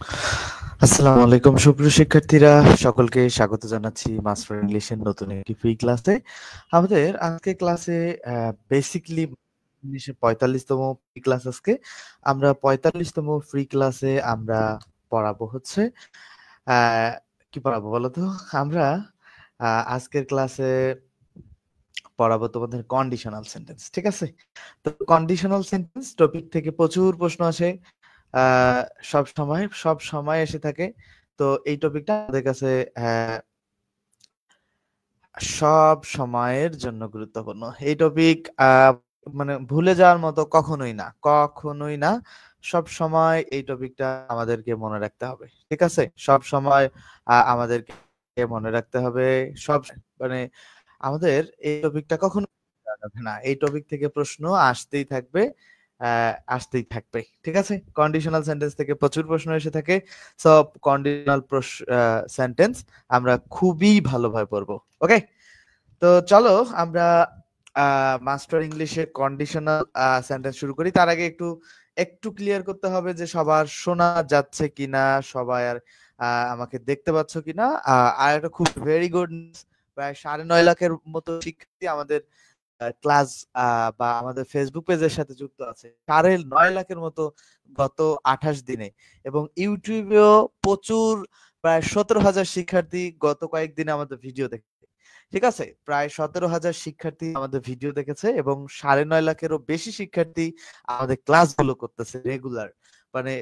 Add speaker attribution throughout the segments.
Speaker 1: আসসালামু আলাইকুম সুপ্রিয় শিক্ষার্থীরা, সকলকে স্বাগত জানাচ্ছি মাস্টার ইংলিশের নতুন একটি ফ্রি ক্লাসে। আমাদের আজকে ক্লাসে বেসিকলি ইংলিশের ৪৫তম ফ্রি ক্লাস। আজকে আমরা ৪৫তম ফ্রি ক্লাসে আমরা পড়াবো হচ্ছে কি পড়াবো বলো তো? আমরা আজকের ক্লাসে পড়াবো তোমাদের কন্ডিশনাল সেন্টেন্স। ঠিক আছে? তো কন্ডিশনাল সেন্টেন্স টপিক থেকে প্রচুর প্রশ্ন আসে, আহ সব সময় এসে থাকে। তো এই টপিকটা আমাদের কাছে আহ, সব সময়ের জন্য গুরুত্বপূর্ণ। এই টপিক মানে ভুলে যাওয়ার মতো কখনোই না। সব সময় এই টপিকটা আমাদেরকে মনে রাখতে হবে। ঠিক আছে? সব সময় আমাদেরকে মনে রাখতে হবে। সব মানে আমাদের এই টপিকটা কখনো ভুলা যাবে না। এই টপিক থেকে প্রশ্ন আসতেই থাকবে। ঠিক আছে? কন্ডিশনাল সেন্টেন্স থেকে প্রচুর প্রশ্ন এসে থাকে। সব কন্ডিশনাল সেন্টেন্স আমরা খুবই ভালোভাবে পড়বো। ওকে, তো চলো আমরা মাস্টার ইংলিশে কন্ডিশনাল সেন্টেন্স শুরু করি। তার আগে একটু একটু ক্লিয়ার করতে হবে যে সবার শোনা যাচ্ছে কিনা, সবাই আর আমাকে দেখতে পাচ্ছ কিনা। আর একটা খুব ভেরি গুড, প্রায় ৯.৫ লাখের মতো শিক্ষার্থী আমাদের ক্লাস বা আমাদের ফেসবুক পেজের সাথে যুক্ত আছে। ৯.৫ লাখের মতো গত ২৮ দিনে, এবং ইউটিউবেও প্রচুর, প্রায় ১৭,০০০ শিক্ষার্থী গত কয়েকদিনে আমাদের ভিডিও দেখেছে। ঠিক আছে? প্রায় ১৭,০০০ শিক্ষার্থী আমাদের ভিডিও দেখেছে, এবং ৯.৫ লাখেরও বেশি শিক্ষার্থী আমাদের ক্লাসগুলো করতেছে রেগুলার। মানে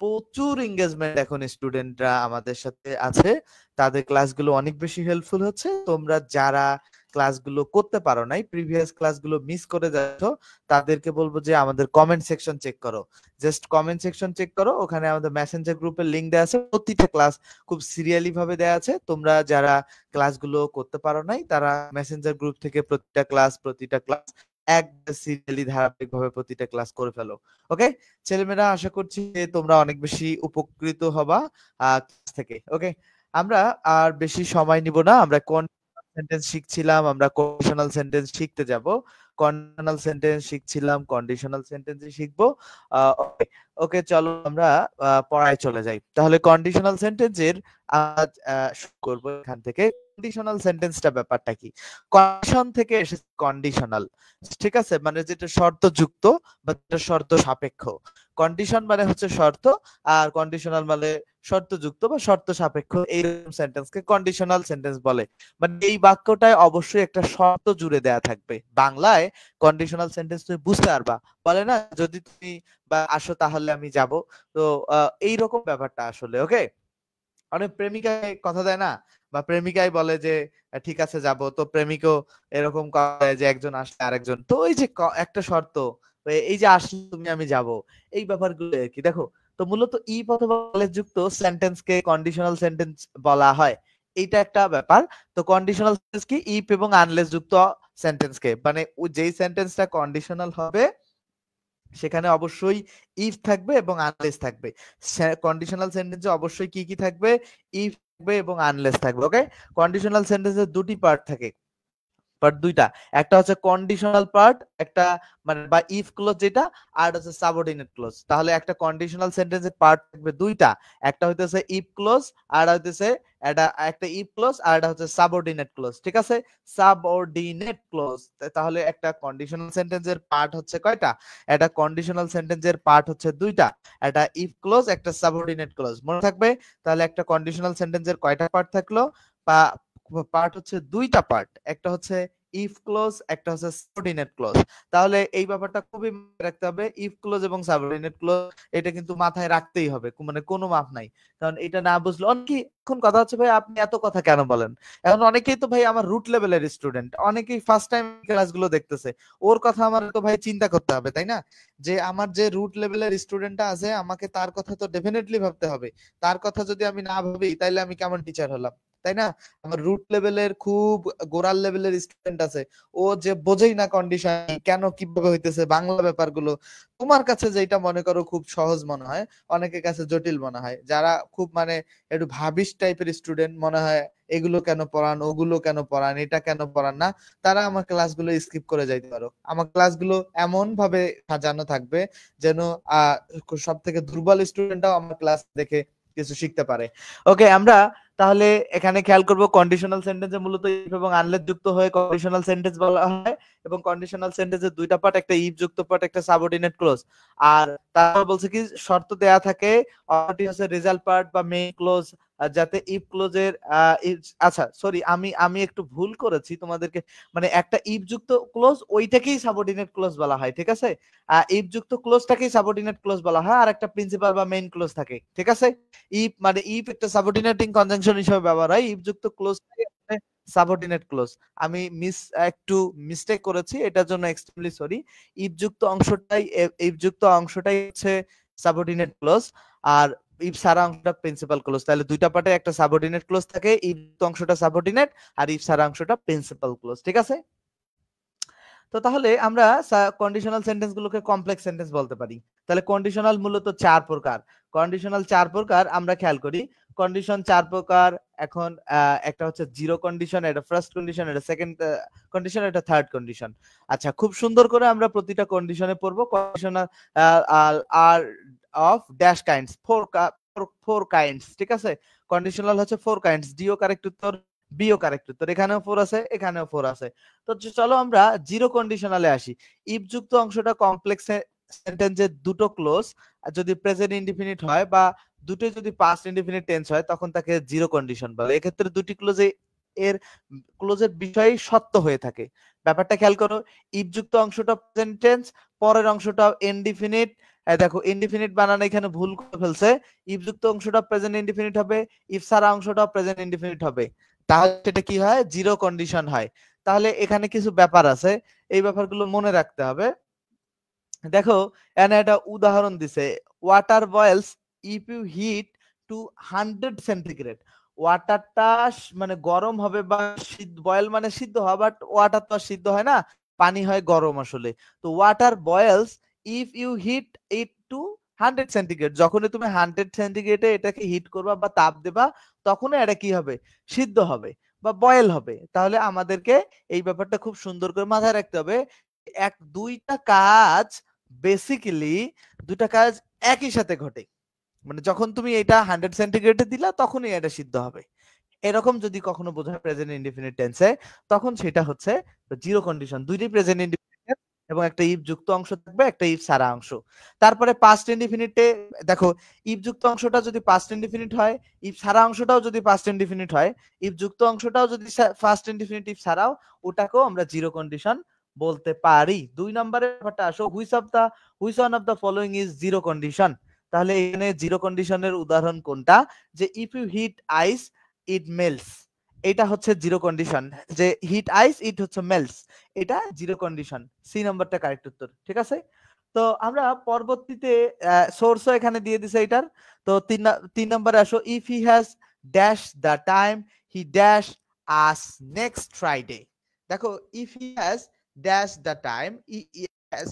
Speaker 1: প্রচুর এঙ্গেজমেন্ট এখন স্টুডেন্টরা আমাদের সাথে আছে। তাদের ক্লাসগুলো অনেক বেশি হেল্পফুল হচ্ছে। তোমরা যারা ক্লাসগুলো করতে পারো নাই, প্রিভিয়াস ক্লাসগুলো মিস করে যাচ্ছ, তাদেরকে বলবো যে আমাদের কমেন্ট সেকশন চেক করো। জাস্ট কমেন্ট সেকশন চেক করো, ওখানে আমাদের মেসেঞ্জার গ্রুপের লিংক দেওয়া আছে। প্রতিটা ক্লাস খুব সিরিয়ালি ভাবে দেওয়া আছে। তোমরা যারা ক্লাসগুলো করতে পারো নাই, তারা মেসেঞ্জার গ্রুপ থেকে প্রতিটা ক্লাস এক সিরিয়ালি ধারাবাহিকভাবে প্রতিটা ক্লাস করে ফেলো। ওকে ছেলেমেয়েরা, আশা করছি যে তোমরা অনেক বেশি উপকৃত হবা ক্লাস থেকে। ওকে, আমরা আর বেশি সময় নিব না। আমরা সেন্টেন্স শিখছিলাম, আমরা কন্ডিশনাল সেন্টেন্স শিখতে যাব। কন্ডিশনাল সেন্টেন্স শিখছিলাম, কন্ডিশনাল সেন্টেন্সই শিখবো। ওকে ওকে, চলো আমরা পড়ায় চলে যাই। তাহলে কন্ডিশনাল সেন্টেন্সের আজ শুরু করবো এখান থেকে। কন্ডিশনাল সেন্টেন্সটা ব্যাপারটা কি? কন্ডিশন থেকে এসেছে কন্ডিশনাল। ঠিক আছে? মানে যেটা শর্ত যুক্ত বা যেটা শর্ত সাপেক্ষ। কন্ডিশন মানে হচ্ছে শর্ত, আর কন্ডিশনাল মানে শর্তযুক্ত বা শর্ত সাপেক্ষ। এইরকম সেন্টেন্সকে কন্ডিশনাল সেন্টেন্স বলে। মানে এই বাক্যটায় অবশ্যই একটা শর্ত জুড়ে দেয়া থাকবে। বাংলায় কন্ডিশনাল সেন্টেন্স তুমি বুঝতে পারবা, বলে না যদি তুমি বা আসো তাহলে আমি যাব। তো এইরকম ব্যাপারটা আসলে। ওকে, অনেক প্রেমিকায় কথা দেয় না, বা প্রেমিকাই বলে যে ঠিক আছে যাব, তো প্রেমিকও এরকম করে যে একজন আসলে আরেকজন, তো ওই যে একটা শর্ত, এই যে আসলে তুমি আমি যাব, এই ব্যাপারগুলো আর কি। দেখো, তো মূলত ইফ অথবা আনলেস যুক্ত সেন্টেন্সকে কন্ডিশনাল সেন্টেন্স বলা হয়। এইটা একটা ব্যাপার। তো কন্ডিশনাল সেন্টেন্স কি? ইফ এবং আনলেস যুক্ত সেন্টেন্সকে, মানে যেই সেন্টেন্সটা কন্ডিশনাল হবে সেখানে অবশ্যই ইফ থাকবে এবং আনলেস থাকবে। কন্ডিশনাল সেন্টেন্সে অবশ্যই কি কি থাকবে? ইফ থাকবে এবং আনলেস থাকবে। ওকে, কন্ডিশনাল সেন্টেন্সের দুটি পার্ট থাকে, পার্ট দুইটা। একটা হচ্ছে কন্ডিশনাল পার্ট, একটা মানে বা ইফ ক্লোজ যেটা, আর হচ্ছে সাবঅর্ডিনেট ক্লোজ। তাহলে একটা কন্ডিশনাল সেন্টেন্সের পার্ট থাকবে দুইটা, একটা হইতেছে ইফ ক্লোজ, আর হইতেছে একটা ইফ ক্লোজ, আর এটা হচ্ছে সাবঅর্ডিনেট ক্লোজ। ঠিক আছে? Subordinate clause. তাহলে একটা কন্ডিশনাল সেন্টেন্সের পার্ট হচ্ছে কয়টা? একটা কন্ডিশনাল সেন্টেন্সের পার্ট হচ্ছে দুইটা, একটা ইফ ক্লোজ, একটা সাবঅর্ডিনেট ক্লোজ। মনে থাকবে? তাহলে একটা কন্ডিশনাল সেন্টেন্সের কয়টা পার্ট থাকলো? বা পার্ট হচ্ছে দুইটা পার্ট, একটা হচ্ছে ইফ ক্লোজ, একটা হচ্ছে সাবঅর্ডিনেট ক্লোজ। তাহলে এই ব্যাপারটা খুবই মাথায় রাখতে হবে। ইফ ক্লোজ এবং সাবঅর্ডিনেট ক্লোজ এটা কিন্তু মাথায় রাখতেই হবে, মানে কোনো মাপ নাই। কারণ এটা না বুঝলে অনেকেই, এখন কথা হচ্ছে ভাই আপনি এত কথা কেন বলেন? এখন অনেকেই তো ভাই আমার রুট লেভেলের স্টুডেন্ট, অনেকেই ফার্স্ট টাইম ক্লাসগুলো দেখতেছে। ওর কথা আমার তো ভাই চিন্তা করতে হবে, তাই না? যে আমার যে রুট লেভেলের স্টুডেন্টটা আছে, আমাকে তার কথা তো ডেফিনেটলি ভাবতে হবে। তার কথা যদি আমি না ভাবি তাইলে আমি কেমন টিচার হলাম? তাই না? আমার রুট লেভেলের খুব গোড়ার লেভেলের স্টুডেন্ট আছে, ও যে বোঝেই না কন্ডিশন কেন কিভাবে হইতেছে বাংলা ব্যাপারগুলো। তোমার কাছে যেটা মনে করো খুব সহজ মনে হয়, অনেকের কাছে জটিল মনে হয়। যারা খুব মানে একটু ভাবিস টাইপের স্টুডেন্ট মনে হয়, এগুলো কেন পড়ান, ওগুলো কেন পড়ান, এটা কেন পড়ান না, তারা আমার ক্লাসগুলো স্কিপ করে যাইতে পারো। আমার ক্লাসগুলো এমন ভাবে সাজানো থাকবে যেন সব থেকে দুর্বল স্টুডেন্টরাও আমার ক্লাস দেখে কিছু শিখতে পারে। ওকে, আমরা তাহলে এখানে খেয়াল করব কন্ডিশনাল সেন্টেন্সে মূলত ইফ এবং আনলেস যুক্ত হয়ে কন্ডিশনাল সেন্টেন্স বলা হয়, এবং কন্ডিশনাল সেন্টেন্সের দুইটা পার্ট, একটা ইফ যুক্ত পার্ট, একটা সাবঅর্ডিনেট ক্লোজ। আর তারপর বলছে কি শর্ত দেয়া থাকে, অটি হচ্ছে রেজাল্ট পার্ট বা মেইন ক্লোজ, যাতে ইফ ক্লোজের আচ্ছা সরি, আমি আমি একটু ভুল করেছি তোমাদেরকে, মানে একটা ইফ যুক্ত ক্লোজ ওইটাকেই সাবঅর্ডিনেট ক্লোজ বলা হয়, ঠিক আছে? ইফ যুক্ত ক্লোজটাকেই সাবঅর্ডিনেট ক্লোজ বলা হয়, আর একটা প্রিন্সিপাল বা মেইন ক্লোজ থাকে, ঠিক আছে? ইফ মানে ইফ একটা সাবঅর্ডিনেটিং কনজাংশন হিসেবে ব্যবহার হয়, ইফ যুক্ত ক্লোজটাই সাবঅর্ডিনেট ক্লোজ। আমি একটু মিস্টেক করেছি, এটার জন্য এক্সট্রিমলি সরি। ইফ যুক্ত অংশটাই হচ্ছে সাবঅর্ডিনেট ক্লোজ, আর ইফ সারা অংশটা প্রিন্সিপাল ক্লোজ। তাহলে দুইটা পার্টে একটা সাবঅর্ডিনেট ক্লোজ থাকে, ইফ অংশটা সাবঅর্ডিনেট আর ইফ সারা অংশটা প্রিন্সিপাল ক্লোজ, ঠিক আছে? তো তাহলে আমরা কন্ডিশনাল সেন্টেন্স গুলোকে কমপ্লেক্স সেন্টেন্স বলতে পারি। তাহলে কন্ডিশনাল মূলত চার প্রকার। কন্ডিশনাল চার প্রকার আমরা খেয়াল করি। কন্ডিশন চার প্রকার। এখন একটা হচ্ছে জিরো কন্ডিশন, এটা ফার্স্ট কন্ডিশন, এটা সেকেন্ড কন্ডিশন, এটা থার্ড কন্ডিশন। আচ্ছা, খুব সুন্দর করে আমরা প্রতিটা কন্ডিশনে পড়বো। Conditional are of dash kinds, four kinds, ঠিক আছে? কন্ডিশনাল হচ্ছে ফোর কাইন্ডস, ডিও কারেক্ট উত্তর, বিও কারেক্ট উত্তর, এখানেও ফোর আছে, এখানেও ফোর আছে। তো চলো আমরা জিরো কন্ডিশনালে আসি। ইফ যুক্ত অংশটা কমপ্লেক্স সেন্টেন্সের দুটো ক্লোজ যদি প্রেজেন্ট ইনডিফিনিট হয় বা দুটো যদি পাস্ট ইনডিফিনিট টেন্স হয়, তখন তাকে জিরো কন্ডিশন বলে। এক্ষেত্রে দুটি ক্লোজে এর ক্লোজের বিষয় সত্য হয়ে থাকে। ব্যাপারটা খেয়াল করো, ইফ যুক্ত অংশটা প্রেজেন্ট টেন্স, পরের অংশটা ইনডিফিনিট। দেখো ইনডিফিনিট বানানো এখানে ভুল করে ফেলছে। ইফ যুক্ত অংশটা প্রেজেন্ট ইনডিফিনিট হবে, ইফ সারা অংশটা প্রেজেন্ট ইনডিফিনিট হবে, তাহলে সেটা কি হয়? জিরো কন্ডিশন হয়। তাহলে এখানে কিছু ব্যাপার আছে, এই ব্যাপারগুলো মনে রাখতে হবে। দেখো এখানে একটা উদাহরণ দিছে, water boils if you heat to 100 centigrade. ওয়াটারটা মানে গরম হবে বা বয়েল মানে সিদ্ধ হওয়া, বাট ওয়াটার তো আর সিদ্ধ হয় না, পানি হয় গরম আসলে। তো water boils if you heat it to 100 centigrade, যখনই তুমি 100 সেন্টিগ্রেডে এটাকে হিট করবা বা তাপ দেবা, তখনই এটা কি হবে? সিদ্ধ হবে বা বয়েল হবে। তাহলে আমাদেরকে এই ব্যাপারটা খুব সুন্দর করে মাথায় রাখতে হবে। দুইটা কাজ বেসিক্যালি, দুইটা কাজ একই সাথে ঘটে। মানে যখন তুমি এটা 100 সেন্টিগ্রেডে দিলা, তখনই এটা সিদ্ধ হবে। এরকম যদি কখনো বোঝায় প্রেজেন্ট ইনডিফিনিট টেন্সে, তখন সেটা হচ্ছে জিরো কন্ডিশন। দুইটাই প্রেজেন্ট ইনডিফিনিট এবং একটা ইফ যুক্ত অংশ থাকবে, একটা ইফ সারা অংশ। তারপরে পাস্ট ইনডিফিনিটে দেখো, ইফ যুক্ত অংশটা যদি পাস্ট ইনডিফিনিট হয়, ইফ সারা অংশটাও যদি পাস্ট ইনডিফিনিট হয়, ইফ যুক্ত অংশটাও যদি ফার্স্ট ইনডিফিনিট, ইফ সারাও, ওটাকেও আমরা জিরো কন্ডিশন বলতে পারি। 2 নম্বরের ব্যাপারটা আসো, which one of the following is zero condition. তাহলে এখানে জিরো কন্ডিশনের উদাহরণ কোনটা? যে if you heat ice it melts, এটা হচ্ছে জিরো কন্ডিশন। যে হিট আইস ইট হচ্ছে মেল্টস, এটা জিরো কন্ডিশন। সি নাম্বারটা কারেক্ট উত্তর, ঠিক আছে? তো আমরা পরবর্তীতে সোর্সও এখানে দিয়ে দিছে এটার। তো 3 নম্বরে আসো, if he has dash the time he dash us next Friday. দেখো if he has dash the time,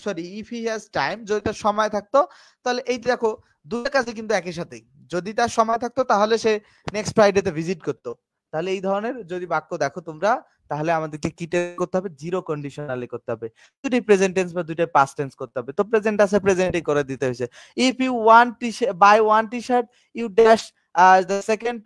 Speaker 1: sorry if he has time, যদি তার সময় থাকতো, তাহলে এই দেখো দুটো কাজে কিন্তু একই সাথে, যদি তার সময় থাকতো তাহলে সে নেক্সট ফ্রাইডেতে ভিজিট করতো। তাহলে এই ধরনের যদি বাক্য দেখো তোমরা, তাহলে আমাদেরকে কি করতে হবে? জিরো কন্ডিশনালি করতে হবে। দুটোই প্রেজেন্ট টেন্স বা দুটোই পাস্ট টেন্স করতে হবে। তো প্রেজেন্ট আছে, প্রেজেন্টই করে দিতে হয়েছে। If you want buy one T shirt you dash the second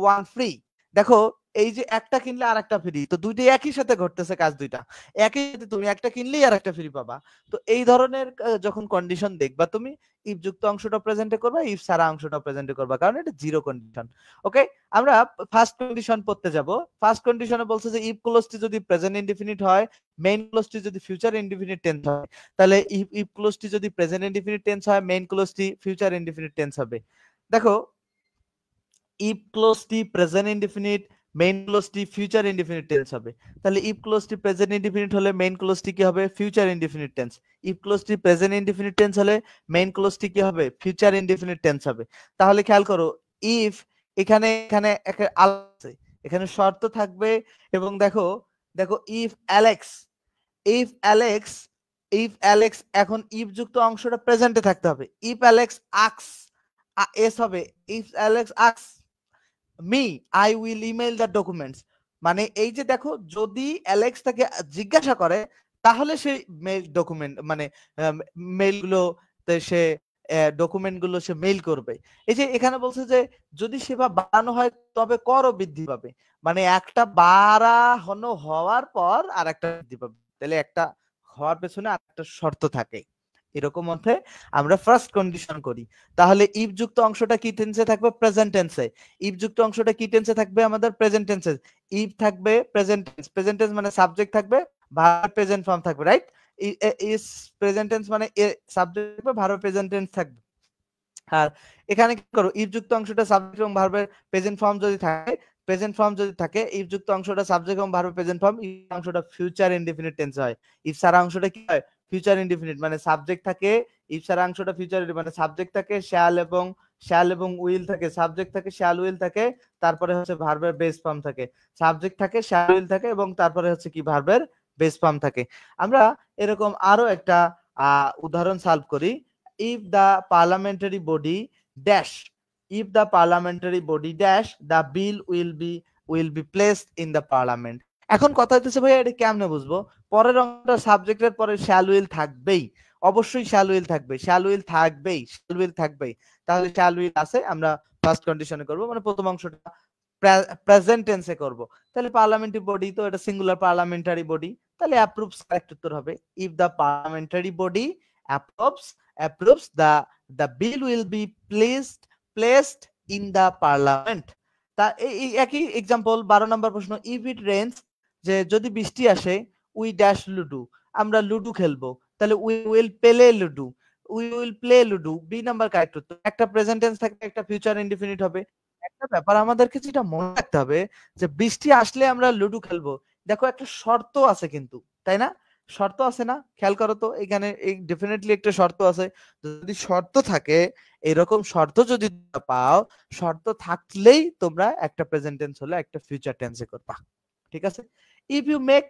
Speaker 1: one free. দেখো এই যে একটা কিনলে আর একটা ফ্রি, তো দুইটাই একই সাথে ঘটতেছে, কাজ দুইটা একই সাথে, তুমি একটা কিনলেই আর একটা ফ্রি পাবা। তো এই ধরনের যখন কন্ডিশন দেখবা তুমি, ইফ যুক্ত অংশটা প্রেজেন্টে করবা, ইফ সারা অংশটা প্রেজেন্টে করবা, কারণ এটা জিরো কন্ডিশন। ওকে, আমরা ফার্স্ট কন্ডিশন পড়তে যাব। ফার্স্ট কন্ডিশনে বলছে যে ইফ ক্লোজটি যদি প্রেজেন্ট ইনডিফিনিট হয়, মেইন ক্লোজটি যদি ফিউচার ইনডিফিনিট টেন্স হয়, তাহলে ইফ ক্লোজটি যদি প্রেজেন্ট ইনডিফিনিট টেন্স হয়, মেইন ক্লোজটি ফিউচার ইনডিফিনিট টেন্স হবে। দেখো ইফ ক্লোজটি প্রেজেন্ট ইনডিফিনিট, মেইন ক্লোজটি ফিউচার ইনডিফিনিট টেন্স হবে। তাহলে ইফ ক্লোজটি প্রেজেন্ট ইনডিফিনিট হলে মেইন ক্লোজটি কি হবে? Future indefinite tense. ইফ ক্লোজটি প্রেজেন্ট ইনডিফিনিট টেন্স হলে মেইন ক্লোজটি কি হবে? ফিউচার ইনডিফিনিট টেন্স হবে। তাহলে খেয়াল করো, ইফ এখানে এখানে একটা আছে, এখানে শর্ত থাকবে এবং দেখো দেখো if Alex if Alex if Alex এখন ইফ যুক্ত অংশটা প্রেজেন্টে থাকতে হবে। ইফ অ্যালেক্স আক্স এস হবে if Alex asks me I will email the documents, মানে এই যে দেখো যদি অ্যালেক্স তাকে জিজ্ঞাসা করে তাহলে সে মেইল ডকুমেন্ট মানে মেইল গুলো সে ডকুমেন্ট গুলো সে মেইল করবে। এই যে এখানে বলছে যে যদি সেবা বাড়ানো হয় তবে করও বৃদ্ধি পাবে, মানে একটা বাড়ানো হওয়ার পর আর একটা বৃদ্ধি পাবে, তাহলে একটা হওয়ার পেছনে আর একটা শর্ত থাকে। এরকম অর্থে আমরা ফার্স্ট কন্ডিশন করি। তাহলে ইফ যুক্ত অংশটা কি টেন্সে থাকবে? প্রেজেন্ট টেন্সে। ইফ যুক্ত অংশটা কি টেন্সে থাকবে? আমাদের প্রেজেন্ট টেন্সে। ইফ থাকবে প্রেজেন্ট টেন্স, প্রেজেন্ট টেন্স মানে সাবজেক্ট থাকবে, ভার্ব প্রেজেন্ট ফর্ম থাকবে, রাইট? ইজ প্রেজেন্ট টেন্স মানে সাবজেক্ট থাকবে, ভার্ব প্রেজেন্ট টেন্স থাকবে। আর এখানে কি করো, ইফ যুক্ত অংশটা সাবজেক্ট এবং ভার্বের প্রেজেন্ট ফর্ম যদি থাকে, প্রেজেন্ট ফর্ম যদি থাকে, ইফ যুক্ত অংশটা সাবজেক্ট এবং ভার্বের প্রেজেন্ট ফর্ম, ইফ অংশটা ফিউচার ইনডিফিনিট টেন্স হয়। ইফ সারা অংশটা কি হয়? ফিউচার ইনডিফিনিট, মানে সাবজেক্ট থাকে, ইফ সারা অংশটা ফিউচার মানে সাবজেক্ট থাকে, শ্যাল এবং উইল থাকে, সাবজেক্ট থাকে, শ্যাল উইল থাকে, তারপরে হচ্ছে ভার্বের বেস ফর্ম থাকে, সাবজেক্ট থাকে, শ্যাল উইল থাকে এবং তারপরে হচ্ছে কি ভার্বের বেস ফর্ম থাকে। আমরা এরকম আরো একটা উদাহরণ সলভ করি। if the parliamentary body dash if the parliamentary body dash the bill will be placed in the parliament। এখন কথা হচ্ছে ভাই এটা কেমনে বুঝবো? পরের অংশটা সাবজেক্টের পরে শ্যাল উইল থাকবেই, অবশ্যই শ্যাল উইল থাকবে, শ্যাল উইল থাকবেই, শ্যাল উইল থাকবেই। তাহলে শ্যাল উইল আছে, আমরা ফার্স্ট কন্ডিশনে করব, মানে প্রথম অংশটা প্রেজেন্ট টেন্সে করব। তাহলে পার্লামেন্টারি বডি তো এটা সিঙ্গুলার পার্লামেন্টারি বডি, তাহলে অ্যাপ্রুভস কারেক্ট উত্তর হবে। If the parliamentary body approves the bill will be placed in the parliament। তা এই একই एग्जांपल 12 নম্বর প্রশ্ন, if it rains, যে যদি বৃষ্টি আসে, we dash লুডো, আমরা লুডো খেলবো, তাহলে we will play ludo, B number correct উত্তর। একটা প্রেজেন্ট টেন্স থাকবে, একটা ফিউচার ইনডিফিনিট হবে। একটা ব্যাপার আমাদেরকে যেটা মনে রাখতে হবে যে বৃষ্টি আসলে আমরা লুডো খেলবো, দেখো একটা শর্ত আছে কিন্তু, তাই না? শর্ত আছে না? খেয়াল করো তো, এখানে ডেফিনেটলি একটা শর্ত আছে। যদি শর্ত থাকে, এরকম শর্ত যদি পাও, শর্ত থাকলেই তোমরা একটা প্রেজেন্ট টেন্স হলে একটা ফিউচার টেন্সে করবা, ঠিক আছে? If you make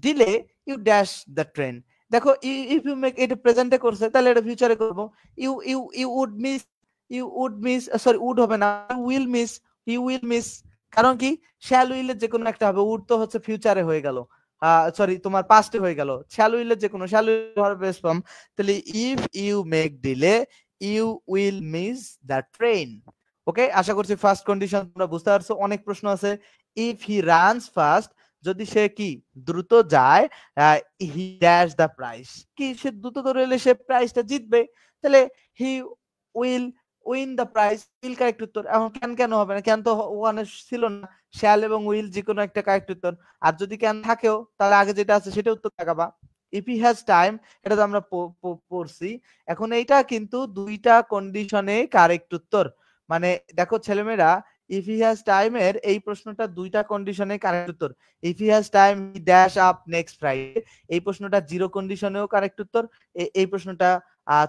Speaker 1: delay you dash the train, দেখো ইফ ইউ মেক, এটা প্রেজেন্টে করছে, তাহলে এটা ফিউচারে করব। You you you would miss sorry would হবে না, ইউ উইল মিস, কারণ কি শ্যাল উইলের যে কোনো একটা হবে, উড তো হচ্ছে ফিউচারে হয়ে গেল, সরি তোমার পাস্টে হয়ে গেল, শ্যাল উইলের যে কোনো, শ্যাল উইল বেস ফর্ম। তাহলে if you make delay you will miss the train. Okay, আশা করছি ফার্স্ট কন্ডিশন তোমরা বুঝতে পারছো। অনেক প্রশ্ন আছে। ইফ হি রানস ফাস্ট, যদি সে কি দ্রুত যায়, হি ড্যাশ দ্য প্রাইজ, কি সে দ্রুত দৌড়লে সে প্রাইজটা জিতবে, তাহলে he will win the prize, will correct উত্তর। এখন ক্যান কেন হবে না? ক্যান তো ওখানে ছিল না, শ্যাল এবং উইল যে কোনো একটা কারেক্ট উত্তর। আর যদি ক্যান থাকেও, তাহলে আগে যেটা আছে সেটা উত্তর লাগাবা। ইফ হি হ্যাজ টাইম, এটা তো আমরা পড়ছি। এখন এইটা কিন্তু দুইটা কন্ডিশনে কারেক্ট উত্তর, মানে দেখো ছেলেমেয়েরা, ইফ হি হ্যাজ টাইম এর এই প্রশ্নটা দুইটা কন্ডিশনে কারেক্ট উত্তর। If he has time he dash up next Friday, এই প্রশ্নটা জিরো কন্ডিশনেও কারেক্ট উত্তর। এই প্রশ্নটা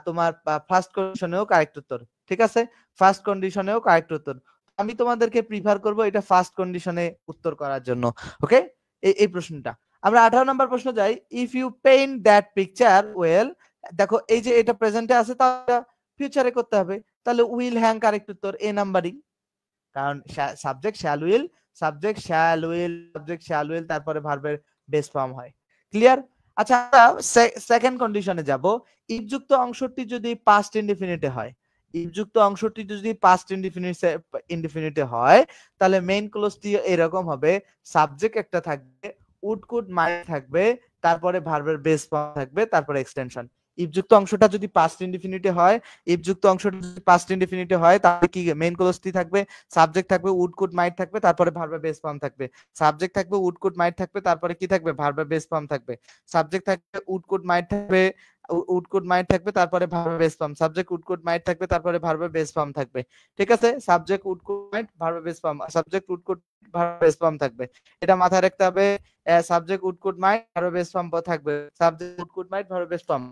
Speaker 1: তোমার ফার্স্ট কন্ডিশনেও কারেক্ট উত্তর, ঠিক আছে? ফার্স্ট কন্ডিশনেও কারেক্ট উত্তর। আমি তোমাদেরকে প্রিফার করব এটা ফার্স্ট কন্ডিশনে উত্তর করার জন্য। ওকে, এই প্রশ্নটা। আমরা 18 নম্বর প্রশ্ন যাই। If you paint that picture well, দেখো এই যে এটা প্রেজেন্টে আছে, তাহলে ফিউচারে করতে হবে, তাহলে উইল হ্যাং কারেক্ট উত্তর, এ নাম্বারই। কারণ সাবজেক্ট শ্যাল উইল তারপরে ভার্বের বেস ফর্ম হয়। ক্লিয়ার? আচ্ছা, আমরা সেকেন্ড কন্ডিশনে যাব। ইফ যুক্ত অংশটি যদি পাস্ট ইনডিফিনিটে হয়, ইফ যুক্ত অংশটি যদি পাস্ট ইনডিফিনিটে হয়, তাহলে মেইন ক্লোজটি এরকম হবে, সাবজেক্ট একটা থাকবে, উড কুড মাইট থাকবে, তারপরে ভার্বের বেস ফর্ম থাকবে, তারপরে এক্সটেনশন। ইফ যুক্ত অংশটা যদি পাস্ট ইনডিফিনিটে হয়, ইফ যুক্ত অংশটা যদি পাস্ট ইনডিফিনিটে হয়, তাহলে কি মেইন ক্লোজটি থাকবে, সাবজেক্ট থাকবে, উড কুড মাইট থাকবে, তারপরে ভার্বের বেস ফর্ম থাকবে। সাবজেক্ট থাকবে, উড কুড মাইট থাকবে, তারপরে কি থাকবে, ভার্বের বেস ফর্ম থাকবে। সাবজেক্ট থাকবে, উড কুড মাইট থাকবে, তারপরে ভার্বের base form. Subject would could might থাকবে, তারপরে ভার্বের বেস ফর্ম থাকবে, ঠিক আছে? সাবজেক্ট উড কুড মাইট ভার্বের base form, subject would could ভার্বের বেস ফর্ম থাকবে, এটা মাথায় রাখতে হবে। সাবজেক্ট উড কুড মাইট ভার্বের বেস ফর্ম থাকবে, সাবজেক্ট উড কুড মাইট ভার্বের বেস ফর্ম।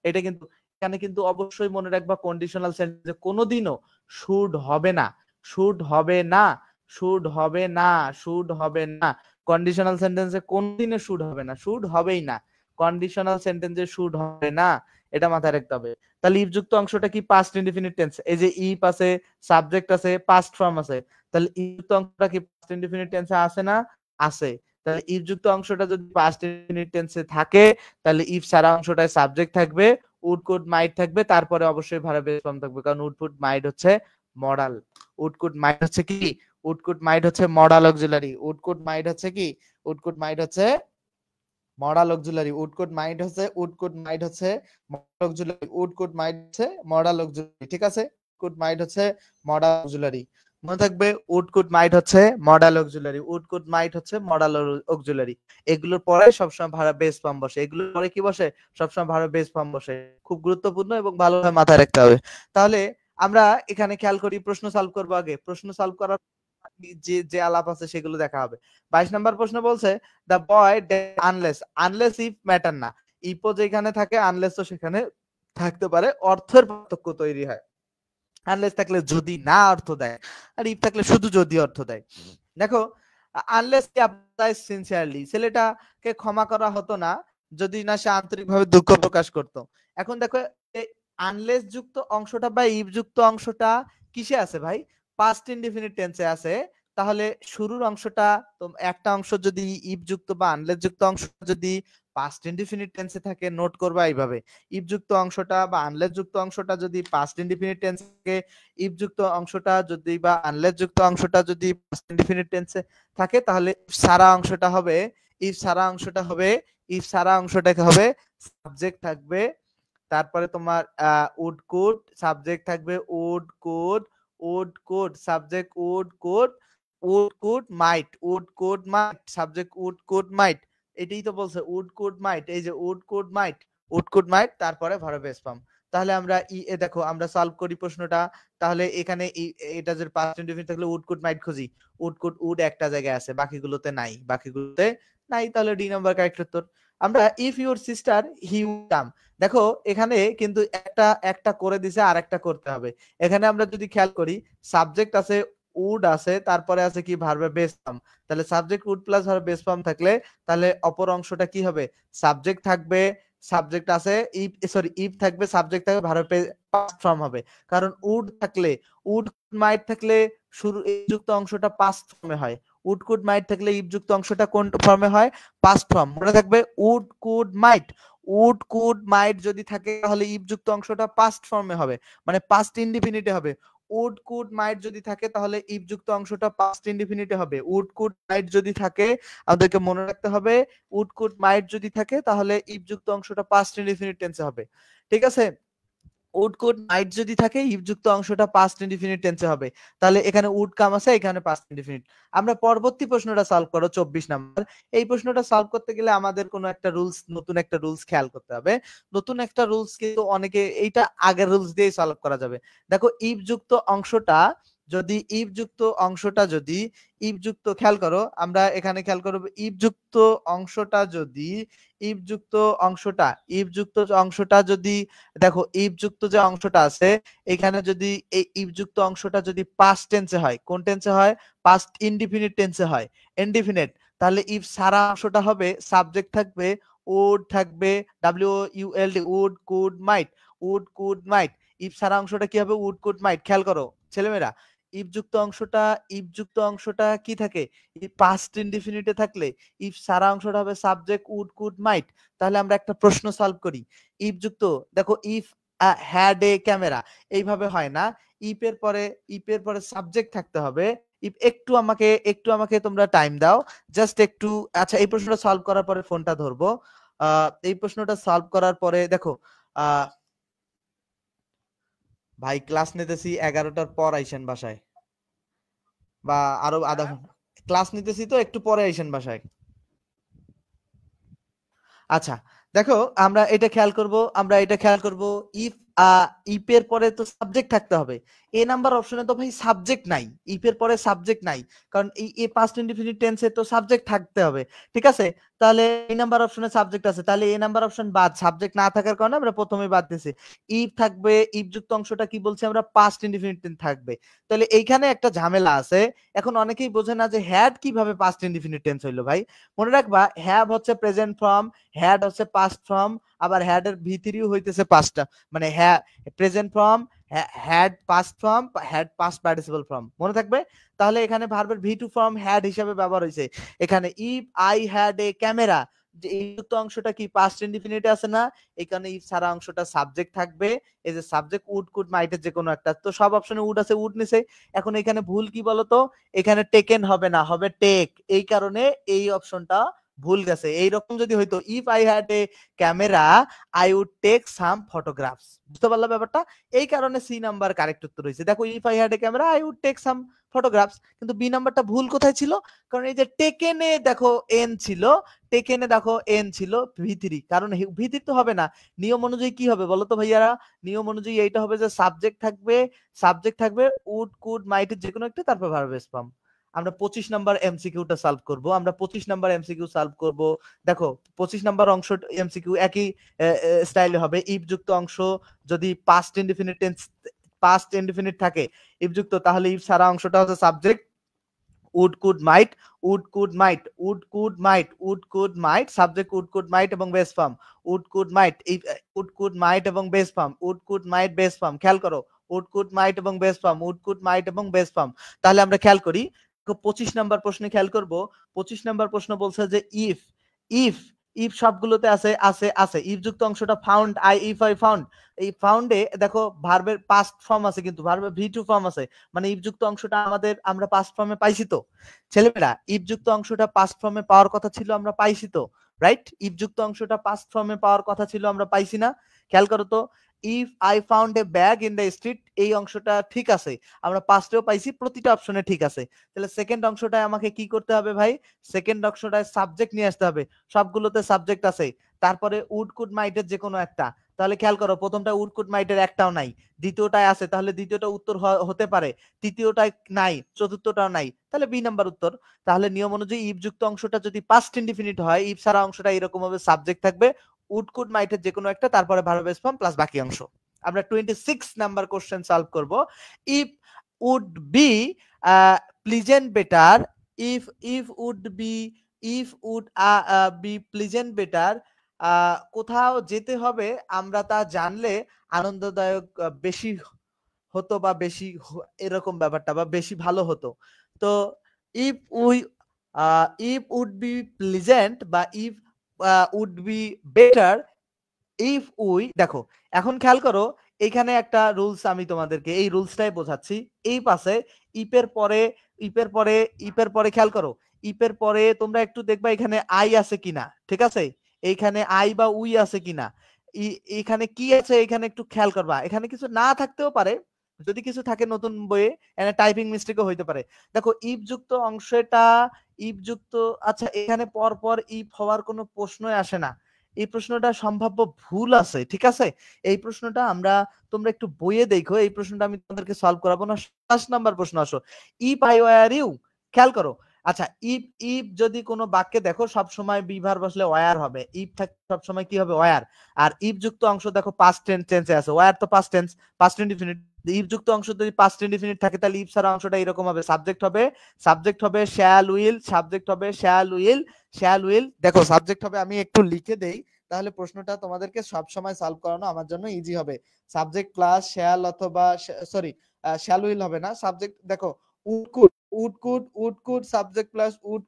Speaker 1: এটা কিন্তু এখানে কিন্তু অবশ্যই মনে রাখবা, কন্ডিশনাল সেন্টেন্সে কোনোদিনও শুড হবে না, শুড হবে না, শুড হবে না, শুড হবে না। কন্ডিশনাল সেন্টেন্সে কোনদিনও শুড হবে না, শুড হবেই না। কন্ডিশনাল সেন্টেন্সে শুড হবে না, এটা মাথায় রাখতে হবে। তাহলে ইফ যুক্ত অংশটা কি পাস্ট ইনডিফিনিট টেন্স, এই যে ইফ আছে, সাবজেক্ট আছে, পাস্ট ফর্ম আছে, তাহলে ইফ যুক্ত অংশটা কি পাস্ট ইনডিফিনিট টেন্সে আছে না? আছে। তাহলে ইফ যুক্ত অংশটা যদি পাস্ট ইনডিফিনিট টেন্সে থাকে, তাহলে ইফ সারা অংশটায় সাবজেক্ট থাকবে, উড কুড মাইট থাকবে, তারপরে অবশ্যই ভার্ব বেস ফর্ম থাকবে, কারণ উড কুড মাইট হচ্ছে মডাল। উড কুড মাইট হচ্ছে কি? উড কুড মাইট হচ্ছে modal auxiliary. Would could might হচ্ছে কি? উড কুড মাইট হচ্ছে modal auxiliary. Would could might হচ্ছে, উড কুড মাইট হচ্ছে modal auxiliary. Would could might হচ্ছে মডাল অক্সিলারি, ঠিক আছে? কুড মাইট হচ্ছে মডাল অক্সিলারি, মনে থাকবে। উড কুড মাইট হচ্ছে modal auxiliary, would could might হচ্ছে মডাল অক্সিলারি। এগুলোর পরে সবসময় ভার্ব বেস ফর্ম বসে, এগুলোর পরে কি বসে? সবসময় ভার্ব বেস ফর্ম বসে। খুব গুরুত্বপূর্ণ এবং ভালোভাবে মাথায় রাখতে হবে। তাহলে আমরা এখানে খেয়াল করি, প্রশ্ন সলভ করবো আগে। প্রশ্ন সলভ করার যে যে আলাপ আছে সেগুলো দেখা হবে। 22 নম্বর প্রশ্ন বলছে the boy unless, unless if matter না, ইফও যেখানে থাকে আনলেস তো সেখানে থাকতে পারে, অর্থের পার্থক্য তৈরি হয়। আনলেস থাকলে যদি না অর্থ দেয়, আর ইফ থাকলে শুধু যদি অর্থ দেয়। দেখো, আনলেস কি অ্যাপ্লাইজ সিনসিয়ারলি, ছেলেটাকে ক্ষমা করা হতো না যদি না সে আন্তরিকভাবে দুঃখ প্রকাশ করত। এখন দেখো, আনলেস যুক্ত অংশটা বা ইফ যুক্ত অংশটা কিসে আছে ভাই? পাস্ট ইনডিফিনিট টেন্সে আছে। তাহলে শুরুর অংশটা, তো একটা অংশ যদি ইফ যুক্ত বা আনলেস যুক্ত অংশ যদি পাস্ট ইনডিফিনিট টেন্সে থাকে, নোট করবা এইভাবে, ইফ যুক্ত অংশটা বা আনলেস যুক্ত অংশটা যদি পাস্ট ইনডিফিনিট টেন্সে থাকে, ইফ যুক্ত অংশটা যদি বা আনলেস যুক্ত অংশটা যদি পাস্ট ইনডিফিনিট টেন্সে থাকে, তাহলে সারা অংশটা হবে, ইফ সারা অংশটা হবে, ইফ সারা অংশটাকে হবে সাবজেক্ট থাকবে, তারপরে তোমার উড কুড, সাবজেক্ট থাকবে would could, would could subject would could, would could might, would could might subject would could might. এটাই তো বলছে উড কুড মাইট, এই যে would could might, would could might, তারপরে ভার্ব বেস ফর্ম। তাহলে আমরা দেখো আমরা সলভ করি প্রশ্নটা। তাহলে এখানে এটা যে পাস্ট ইনডিফিনিট থাকলে উড কুড মাইট খুঁজি, উড কুড উড একটা জায়গায় আছে, বাকিগুলোতে নাই, বাকিগুলোতে নাই, তাহলে ডি নাম্বার কারেক্ট উত্তর। আমরা if your sister he will come, দেখো এখানে কিন্তু একটা একটা করে দিছে, আর একটা করতে হবে। এখানে আমরা যদি খেয়াল করি, সাবজেক্ট আছে, উড আছে, তারপরে আছে কি ভার্বে বেস ফর্ম। তাহলে সাবজেক্ট উড প্লাস ভার্বে বেস ফর্ম থাকলে, তাহলে অপর অংশটা কি হবে? সাবজেক্ট থাকবে, সাবজেক্ট আছে, ইফ সরি ইফ থাকবে, সাবজেক্ট থাকবে, ভার্বে পাস্ট ফর্ম হবে। কারণ উড থাকলে, উড মাইট থাকলে শুরু ইফ যুক্ত অংশটা পাস্ট ফর্মে হয়। উড কুড মাইট থাকলে ইফ যুক্ত অংশটা কোন ফর্মে হয়? Past form. মনে থাকবে, would could might, would could might যদি থাকে তাহলে ইফ যুক্ত অংশটা পাস্ট ফর্মে হবে, মানে পাস্ট ইনডিফিনিটে হবে। উড কুড মাইট যদি থাকে তাহলে ইফ যুক্ত অংশটা পাস্ট ইনডিফিনিটে হবে। উড কুড মাইট যদি থাকে, আমাদেরকে মনে রাখতে হবে, উড কুড মাইট যদি থাকে তাহলে ইফ যুক্ত অংশটা পাস্ট ইনডিফিনিট টেন্সে হবে, ঠিক আছে? উড কুড মাইট যদি থাকে, ইফ যুক্ত অংশটা পাস্ট ইনডিফিনিট টেন্সে হবে। তাহলে এখানে উড কাম আছে, এখানে পাস্ট ইনডিফিনিট। আমরা পরবর্তী প্রশ্নটা সলভ করো, 24 নাম্বার। এই প্রশ্নটা সলভ করতে গেলে আমাদের কোনো একটা রুলস, নতুন একটা রুলস খেয়াল করতে হবে। নতুন একটা রুলস কিন্তু অনেকে, এইটা আগের রুলস দিয়ে সলভ করা যাবে। দেখো, ইফ যুক্ত অংশটা যদি, ইফ যুক্ত অংশটা যদি, ইফ যুক্ত, খেয়াল করো, আমরা এখানে খেয়াল করব, ইফ যুক্ত অংশটা যদি, ইফ যুক্ত অংশটা, ইফ যুক্ত অংশটা যদি, দেখো ইফ যুক্ত যে অংশটা আছে, এখানে যদি এই ইফ যুক্ত অংশটা যদি পাস্ট টেন্সে হয়, কোন টেন্সে হয়? পাস্ট ইনডিফিনিট টেন্সে হয়, ইনডিফিনিট। তাহলে ইফ সারা অংশটা হবে, সাবজেক্ট থাকবে, উড থাকবে, W U L D, would could might, would could might. If সারা অংশটা কি হবে? Would could might. খেয়াল করো ছেলেমেয়েরা, ইফ যুক্ত অংশটা, ইফ যুক্ত অংশটা কি থাকে? পাস্ট ইনডিফিনিটে থাকলে ইফ সারা অংশটা হবে সাবজেক্ট উড কুড মাইট। তাহলে আমরা একটা প্রশ্ন সলভ করি। ইফ যুক্ত, দেখো ইফ হ্যাড এ ক্যামেরা, এইভাবে হয় না। ইফের পরে, ইফের পরে সাবজেক্ট থাকতে হবে। ইফ একটু আমাকে তোমরা টাইম দাও, জাস্ট একটু। আচ্ছা, এই প্রশ্নটা সলভ করার পরে ফোনটা ধরবো। এই প্রশ্নটা সলভ করার পরে দেখো, ভাই ক্লাস নিতেছি, 11টার পর আইসেন বাসায়, বা আরো আধা ঘন্টা ক্লাস নিতেছি, তো একটু পরে আইসেন বাসায়। আচ্ছা, দেখো আমরা এটা খেয়াল করব, আমরা এটা খেয়াল করব, ইফ ইফের পরে তো সাবজেক্ট থাকতে হবে। এ নাম্বার অপশনে তো ভাই সাবজেক্ট নাই, ইফের পরে সাবজেক্ট নাই, কারণ এই পাস্ট ইনডিফিনিট টেন্সে তো সাবজেক্ট থাকতে হবে, ঠিক আছে? তাহলে এই নাম্বার অপশনে সাবজেক্ট আছে, তাহলে এই নাম্বার অপশন বাদ, সাবজেক্ট না থাকার কারণে আমরা প্রথমে বাদ দিয়েছি। ইফ থাকবে, ইফ যুক্ত অংশটা কি বলছি আমরা, পাস্ট ইনডিফিনিট টেন্স থাকবে। তাহলে এইখানে একটা ঝামেলা আছে। এখন অনেকেই বোঝে না যে হ্যাড কিভাবে পাস্ট ইনডিফিনিট টেন্স হইলো। ভাই মনে রাখবা, হ্যাভ হচ্ছে প্রেজেন্ট ফর্ম, হ্যাড হচ্ছে পাস্ট ফর্ম, আবার হ্যাড এর ভিতরেও হইতেছে পাঁচটা, মানে হ্যাঁ present form, had passed form, had passed participle form, মনে থাকবে? তাহলে এখানে ভার্বের ভি টু ফর্ম হ্যাড হিসাবে ব্যবহার হয়েছে। এখানে if I had a camera, যে এই যুক্ত অংশটা কি পাস্ট ইনডিফিনিটে আছে না, এখানে ইফ ছাড়া অংশটা সাবজেক্ট থাকবে, এই যে সাবজেক্ট উড কুড মাইটের যে কোনো একটা, তো সব অপশনে উড আছে, উড নিছে। এখন এখানে ভুল কি বলতো, এখানে টেকেন হবে না, হবে টেক, এই কারণে এই অপশনটা ভুল গেছে। এইরকম যদি হইতো if I had a camera I would take some photographs, বুঝতে পারলাম ব্যাপারটা? এই কারণে সি নাম্বার কারেক্ট উত্তর হয়েছে। দেখো if I had a camera I would take some photographs, কিন্তু বি নাম্বারটা ভুল কোথায় ছিল? কারণ এই যে টেকেনে দেখো এন ছিল, টেকেনে দেখো এন ছিল ভি3, কারণ ভি3 তো হবে না। নিয়ম অনুযায়ী কি হবে বলো তো ভাইয়ারা? নিয়ম অনুযায়ী এইটা হবে যে সাবজেক্ট থাকবে উড কুড মাইট যে কোনো একটা, তারপর ভার্ব ফর্ম। আমরা 25 নাম্বার এমসিকিউটা সলভ করব, আমরা 25 নাম্বার এমসিকিউ সলভ করব। দেখো 25 নাম্বার অংশ এমসিকিউ একই স্টাইলে হবে। ইফ যুক্ত অংশ যদি পাস্ট ইনডিফিনিট থাকে, ইফ যুক্ত, তাহলে ইফ সারা অংশটা হচ্ছে subject would could might, would could might, would could might, would could might, subject would could might এবং base form, would could might, would could might এবং base form, would could might base form. খেয়াল করো, would could might এবং base form, would could might এবং base form. তাহলে আমরা খেয়াল করি 25 নাম্বার প্রশ্নে, খেয়াল করব 25 নাম্বার প্রশ্ন বলছে যে ইফ ইফ ইফ সবগুলোতে আছে আছে আছে, ইফ যুক্ত অংশটা ফাউন্ড, আই ফাউন্ড, এই ফাউন্ডে দেখো ভার্বের পাস্ট ফর্ম আছে, কিন্তু ভার্বের ভি টু ফর্ম আছে, মানে ইফ যুক্ত অংশটা আমরা পাস্ট ফর্মে পাইছি তো ছেলেমেয়েরা, ইফ যুক্ত অংশটা পাস্ট ফর্মে পাওয়ার কথা ছিল, আমরা পাইছি তো, রাইট? ইফ যুক্ত অংশটা পাস্ট ফর্মে পাওয়ার কথা ছিল, আমরা পাইছি না? খেয়াল করো তো, if I found a bag in the street, এই অংশটা ঠিক আছে, আমরা পাস্টেও পাইছি, প্রতিটা অপশনে ঠিক আছে। তাহলে সেকেন্ড অংশটায় আমাকে কি করতে হবে ভাই? সেকেন্ড অংশটায় সাবজেক্ট নিয়ে আসতে হবে, সবগুলোতে সাবজেক্ট আছে, তারপরে উড কুড মাইটের যে কোনো একটা। তাহলে খেয়াল করো, প্রথমটা উড কুড মাইটের একটাও নাই, দ্বিতীয়টায় আছে, তাহলে দ্বিতীয়টা উত্তর হতে পারে, তৃতীয়টায় নাই, চতুর্থটাও নাই, তাহলে বি নাম্বার উত্তর। তাহলে নিয়ম অনুযায়ী ইফ যুক্ত অংশটা যদি পাস্ট ইনডিফিনিট হয়, ইফ ছাড়া অংশটা এরকম ভাবে সাবজেক্ট থাকবে, উড কুড মাইটের যে কোনো একটা, তারপরে ভার্ব ফর্ম প্লাস বাকি অংশ। আমরা 26 নাম্বার কোশ্চেন সলভ করব। If would be pleasant better, if would be pleasant better, কোথাও যেতে হবে আমরা তা জানলে আনন্দদায়ক বেশি হতো, বা বেশি এরকম ব্যাপারটা, বা বেশি ভালো হতো। তো if we if would be pleasant বা if would be better, if we, দেখো এখন খেয়াল করো, এখানে একটা রুলস আমি তোমাদেরকে এই রুলসটাই বোঝাচ্ছি। এই পাশে ইপের পরে ইপের পরে ইপের পরে খেয়াল করো, ইপের পরে তোমরা একটু দেখবা এখানে আই আছে কিনা, ঠিক আছে? এইখানে আই বা উই আছে কিনা, এখানে কি আছে এখানে একটু খেয়াল করবা। এখানে কিছু না থাকতেও পারে, যদি কিছু থাকে নতুন বইয়ে, এখানে টাইপিং মিস্টেকও হইতে পারে। দেখো ইফ যুক্ত অংশটা ইফ যুক্ত, আচ্ছা এখানে পর পর ইফ হওয়ার কোনো প্রশ্নই আসে না, এই প্রশ্নটা সম্ভাব্য ভুল আছে, ঠিক আছে? এই প্রশ্নটা তোমরা একটু বইয়ে দেখো, এই প্রশ্নটা আমি তোমাদেরকে সলভ করাবো না। 5 নাম্বার প্রশ্ন আসো, ইফ আই ওয়্যার ইউ, খেয়াল করো। আচ্ছা ইফ ইফ যদি কোনো বাক্যে দেখো সব সময় বি ভার্ব বসলে ওয়্যার হবে, ইফ থাকে সব সময় কি হবে, ওয়্যার। আর ইফ যুক্ত অংশ দেখো পাস্ট টেন্সে আছে, ওয়্যার তো past tense, past indefinite. If যুক্ত অংশ যদি পাস্ট ইনডিফিনিট থাকে, তাহলে ইফ ছাড়া অংশটা এরকম হবে, সাবজেক্ট হবে শ্যাল উইল, সাবজেক্ট হবে শ্যাল উইল। দেখো সাবজেক্ট হবে, আমি একটু লিখে দেই, তাহলে প্রশ্নটা তোমাদেরকে সব সময় সলভ করানো আমার জন্য ইজি হবে। সাবজেক্ট প্লাস শ্যাল, অথবা সরি শ্যাল উইল হবে না, সাবজেক্ট দেখো would could subject plus would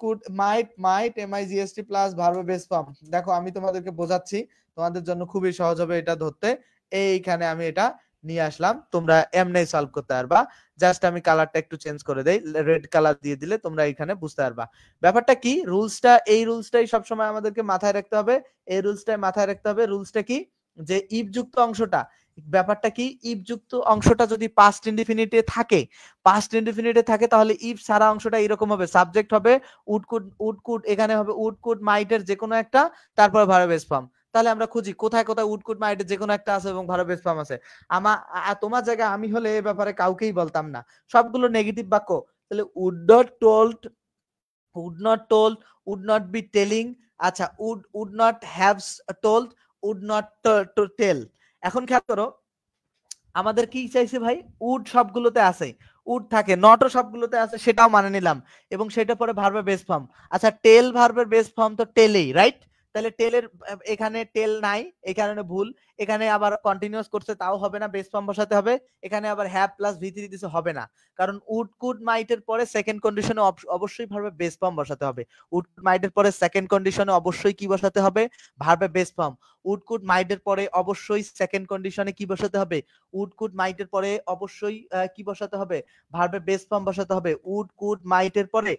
Speaker 1: could might MIGST plus verb base form. দেখো আমি তোমাদেরকে বোঝাচ্ছি, তোমাদের জন্য খুবই সহজ হবে এটা ধরতে। এইখানে আমি এটা নিয়ে আসলাম, তোমরা এমনি সলভ করতে পারবা। জাস্ট আমি কালারটা একটু চেঞ্জ করে দেই, রেড কালার দিয়ে দিলে তোমরা এখানে বুঝতে পারবা ব্যাপারটা কি। এই রুলসটাই সবসময় আমাদেরকে মাথায় রাখতে হবে, এই রুলসটাই মাথায় রাখতে হবে। রুলসটা কি, যে ইফ যুক্ত অংশটা, ব্যাপারটা কি, ইফ যুক্ত অংশটা যদি পাস্ট ইনডিফিনিটে থাকে, তাহলে ইফ সারা অংশটা এরকম হবে, সাবজেক্ট হবে উড কুড, এখানে হবে উড কুড মাইটের যে কোনো একটা, তারপর ভার্ব বেস ফর্ম। তাহলে আমরা খুঁজি কোথায় কোথায় উড কুড মাইট যে কোনো একটা আছে এবং ভার্ব বেস ফর্ম আছে। তোমার জায়গায় আমি হলে এই ব্যাপারে কাউকেই বলতাম না, সবগুলো নেগেটিভ বাক্য। তাহলে would not told, would not told, would not be telling, আচ্ছা would not have told, would not to tell। এখন খেয়াল করো আমাদের কি চাইছে ভাই, উড সবগুলোতে আছে, উড থাকে, নটও সবগুলোতে আছে, সেটাও মানে নিলাম, এবং সেটা পরে ভার্বের বেস ফর্ম। আচ্ছা টেল ভার্বের বেস ফর্ম তো টেলেই, রাইট? তাহলে টেলের এখানে টেল নাই, এই কারণে ভুল। এখানে আবার কন্টিনিউয়াস করছে, তাও হবে না, বেস ফর্ম বসাতে হবে। এখানে আবার হ্যাভ প্লাস ভি3 দিছে, হবে না, কারণ উড কুড মাইটের পরে সেকেন্ড কন্ডিশনে অবশ্যই ভার্বের বেস ফর্ম বসাতে হবে। উড কুড মাইটের পরে সেকেন্ড কন্ডিশনে অবশ্যই কি বসাতে হবে, ভার্বের বেস ফর্ম। উড কুড মাইটের পরে অবশ্যই সেকেন্ড কন্ডিশনে কি বসাতে হবে, উড কুড মাইটের পরে অবশ্যই কি বসাতে হবে, ভার্বের বেস ফর্ম বসাতে হবে। উড কুড মাইটের পরে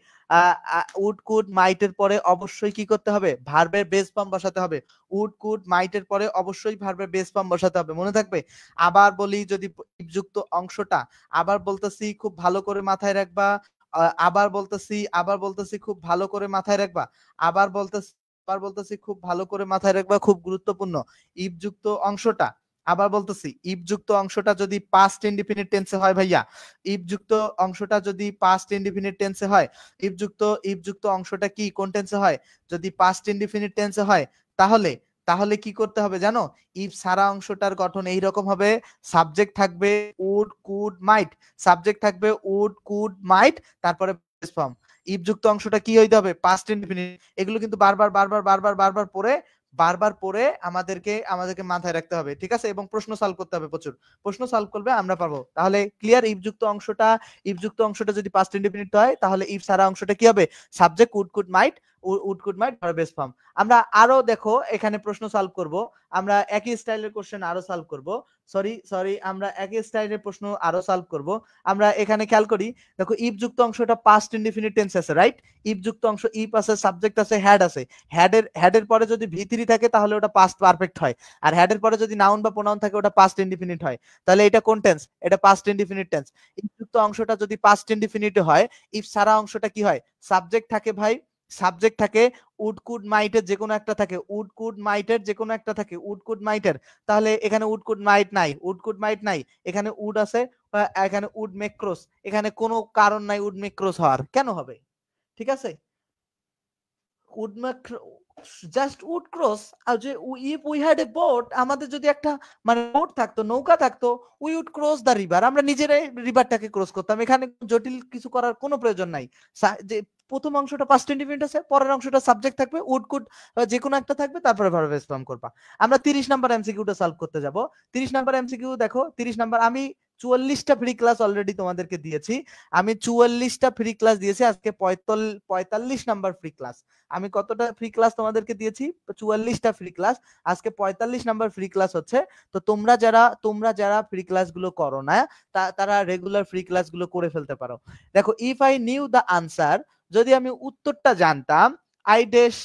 Speaker 1: উড কুড মাইটের পরে অবশ্যই কি করতে হবে, ভার্বের বেস ফর্ম বসাতে হবে। উড কুড মাইটের পরে অবশ্যই ভার্বের বেস ফর্ম বসাতে হবে, মনে থাকবে। আবার বলি, যদি যুক্ত অংশটা, আবার বলতেছি খুব ভালো করে মাথায় রাখবা, আবার বলতেছি খুব ভালো করে মাথায় রাখবা, আবার বলতেছি খুব ভালো করে মাথায় রাখবা, খুব গুরুত্বপূর্ণ। ইফ যুক্ত অংশটা, আবার বলতেছি ইফ যুক্ত অংশটা যদি পাস্ট ইনডিফিনিট টেন্সে হয় ভাইয়া, ইফ যুক্ত অংশটা যদি পাস্ট ইনডিফিনিট টেন্সে হয়, ইফ যুক্ত অংশটা কি কোন টেন্সে হয়, যদি পাস্ট ইনডিফিনিট টেন্সে হয়, তাহলে তাহলে কি করতে হবে জানো, ইফ সারা অংশটার গঠন এই রকম হবে, সাবজেক্ট থাকবে উড কুড মাইট, সাবজেক্ট থাকবে উড কুড মাইট, তারপরে বেস ফর্ম। ইফ যুক্ত অংশটা কি হইতে হবে, পাস্ট ইনডিফিনিট। এগুলো কিন্তু বারবার পরে আমাদেরকে মাথায় রাখতে হবে, ঠিক আছে, এবং প্রশ্ন সলভ করতে হবে, প্রচুর প্রশ্ন সলভ করবে, আমরা পারবো। তাহলে ক্লিয়ার, ইফ যুক্ত অংশটা যদি পাস্ট ইনডিফিনিট হয়, তাহলে ইফ সারা অংশটা কি হবে, subject would could might, verb base form. আমরা আরো দেখো এখানে প্রশ্ন সলভ করব, আমরা একই স্টাইলের কোশ্চেন আরো সলভ করব, সরি আমরা একই স্টাইলের প্রশ্ন আরো সলভ করব। আমরা এখানে খেয়াল করি, দেখো ইফ যুক্ত অংশটা পাস্ট ইনডিফিনিট টেন্স আছে, রাইট? ইফ যুক্ত অংশ ইফ আছে, সাবজেক্ট আছে, হ্যাড আছে। হ্যাডের পরে যদি ভি3 থাকে তাহলে ওটা পাস্ট পারফেক্ট হয়, আর হ্যাডের পরে যদি নাউন বা প্রোনাউন থাকে ওটা পাস্ট ইনডিফিনিট হয়। তাহলে এটা কোন টেন্স, এটা পাস্ট ইনডিফিনিট টেন্স। ইফ যুক্ত অংশটা যদি পাস্ট ইনডিফিনিট হয়, ইফ সারা অংশটা কি হয়, সাবজেক্ট থাকে ভাই, সাবজেক্ট থাকে উড কুড মাইটের যে কোনো একটা থাকে, উড কুড মাইটের যে কোনো একটা থাকে, উড কুড মাইটের। তাহলে এখানে উড কুড মাইট নাই, এখানে উড আছে, এখানে উড মেক্রোস, এখানে কোনো কারণ নাই উড মেক্রোস হওয়ার, কেন হবে, ঠিক আছে? উড জাস্ট উড ক্রস, আর যে if we had a boat, আমাদের যদি একটা মানে বোট থাকতো, নৌকা থাকতো, we would cross the river, আমরা নিজেরাই রিভারটাকে ক্রস করতাম, এখানে জটিল কিছু করার কোনো প্রয়োজন নাই। যে প্রথম অংশটা পাস্ট ইনডিফিনিট আছে, পরের অংশটা সাবজেক্ট থাকবে, উড কুড যে কোনো একটা থাকবে, তারপরে ভার্ব বেস ফর্ম করবা। আমরা 30 নাম্বার এমসিকিউটা সলভ করতে যাব। 30 নাম্বার এমসিকিউ দেখো, 30 নাম্বার আমি 44টা ফ্রি ক্লাস অলরেডি তোমাদেরকে দিয়েছি, আমি 44টা ফ্রি ক্লাস দিয়েছি, আজকে 45 নাম্বার ফ্রি ক্লাস। আমি কতটা ফ্রি ক্লাস তোমাদেরকে দিয়েছি, 44টা ফ্রি ক্লাস, আজকে 45 নাম্বার ফ্রি ক্লাস হচ্ছে। তো তোমরা যারা ফ্রি ক্লাস গুলো করো না, তারা রেগুলার ফ্রি ক্লাস গুলো করে ফেলতে পারো। দেখো, if I knew the answer, যদি আমি উত্তরটা জানতাম, আই ড্যাশ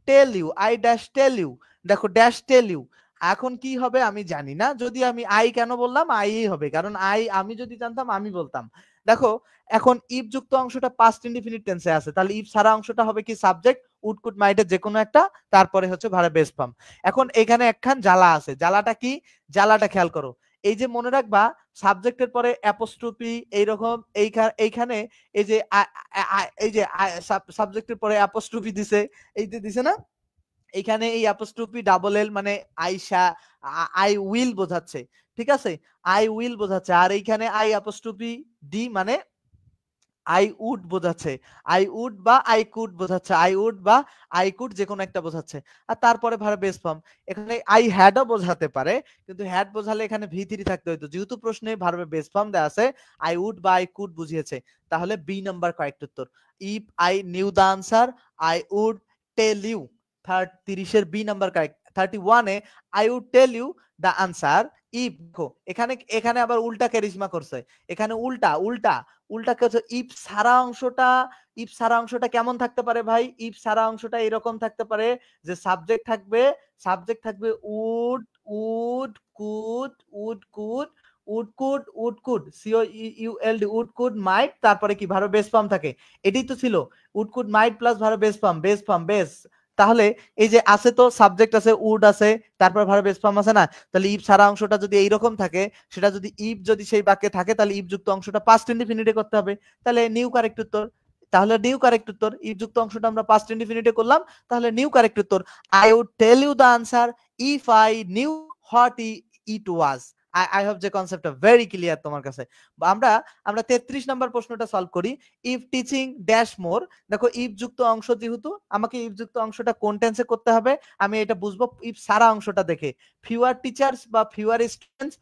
Speaker 1: টেল ইউ, দেখো ড্যাশ টেল ইউ, এখন কি হবে আমি জানি না, যদি আমি আই কেন বললাম, আই হবে, কারণ আমি যদি জানতাম আমি বলতাম। দেখো এখন ইফ যুক্ত অংশটা পাস্ট ইনডিফিনিট টেন্সে আছে, তাহলে ইফ সারা অংশটা হবে কি, সাবজেক্ট উড কুড মাইটের যে কোনো একটা, তারপরে হচ্ছে ভার্ব বেস ফর্ম। এখন এখানে একখান জ্বালা আছে, জ্বালাটা কি, জ্বালাটা খেয়াল করো, এই যে মনে রাখবা, সাবজেক্টের পরে অ্যাপোস্ট্রফি, এইরকম এইখানে এই যে এই যে সাবজেক্টের পরে অ্যাপোস্ট্রফি দিছে, এই যে দিছে না, এখানে এই অ্যাপোস্ট্রফি ডাবল এল মানে আইসা, আই উইল বোঝাচ্ছে, ঠিক আছে, আই উইল বোঝাচ্ছে, আর এইখানে আই অ্যাপোস্ট্রফি ডি মানে আই উড বোঝাচ্ছে, আই উড বা আই কুড বোঝাচ্ছে, আই উড বা আই কুড যে কোনো একটা বোঝাচ্ছে, আর তারপরে ভার্ব বেস ফর্ম। এখানে আই হ্যাডও বোঝাতে পারে, কিন্তু হ্যাড বোঝালে এখানে ভি3 থাকতে হইতো, যেহেতু প্রশ্নে ভার্বে বেস ফর্ম দেওয়া আছে, আই উড বা আই কুড বুঝিয়েছে, তাহলে বি নাম্বার কারেক্ট উত্তর। If I knew the answer, I would tell you, 30 এর বি নাম্বার কারেক্ট। 31 এ I would tell you the answer if, দেখো এখানে আবার উল্টা ক্যারিজমা করছে, এখানে উল্টা ইফ সারা অংশটা কেমন থাকতে পারে ভাই, ইফ সারা অংশটা এরকম থাকতে পারে যে সাবজেক্ট থাকবে would would could would could might, তারপরে কি ভার্ব বেস ফর্ম থাকে, এটাই তো ছিল, would could might plus verb base form, base তাহলে এই যে আছে তো সাবজেক্ট আছে, উড আছে, তারপর ভার্ব বেস ফর্ম আছে না, তাহলে ইফ ছাড়া অংশটা যদি এইরকম থাকে, সেটা যদি ইফ যদি সেই বাক্যে থাকে, তাহলে ইফ যুক্ত অংশটা পাস্ট ইনডিফিনিটে করতে হবে। তাহলে নিউ কারেক্ট উত্তর। তাহলে নিউ কারেক্ট উত্তর, ইফ যুক্ত অংশটা আমরা পাস্ট ইনডিফিনিটে করলাম, তাহলে নিউ কারেক্ট উত্তর। I would tell you the answer if I knew what it was. I hope যে কনসেপ্টটা ভেরি ক্লিয়ার তোমার কাছে। আমরা আমরা 33 নম্বর প্রশ্নটা সলভ করি। ইফ টিচিং ড্যাশ মোর, দেখো ইফ যুক্ত অংশ যেহেতু, আমাকে ইফ যুক্ত অংশটা কোন টেন্সে করতে হবে আমি এটা বুঝবো ইফ সারা অংশটা দেখে। ফিউয়ার টিচার্স বা fewer students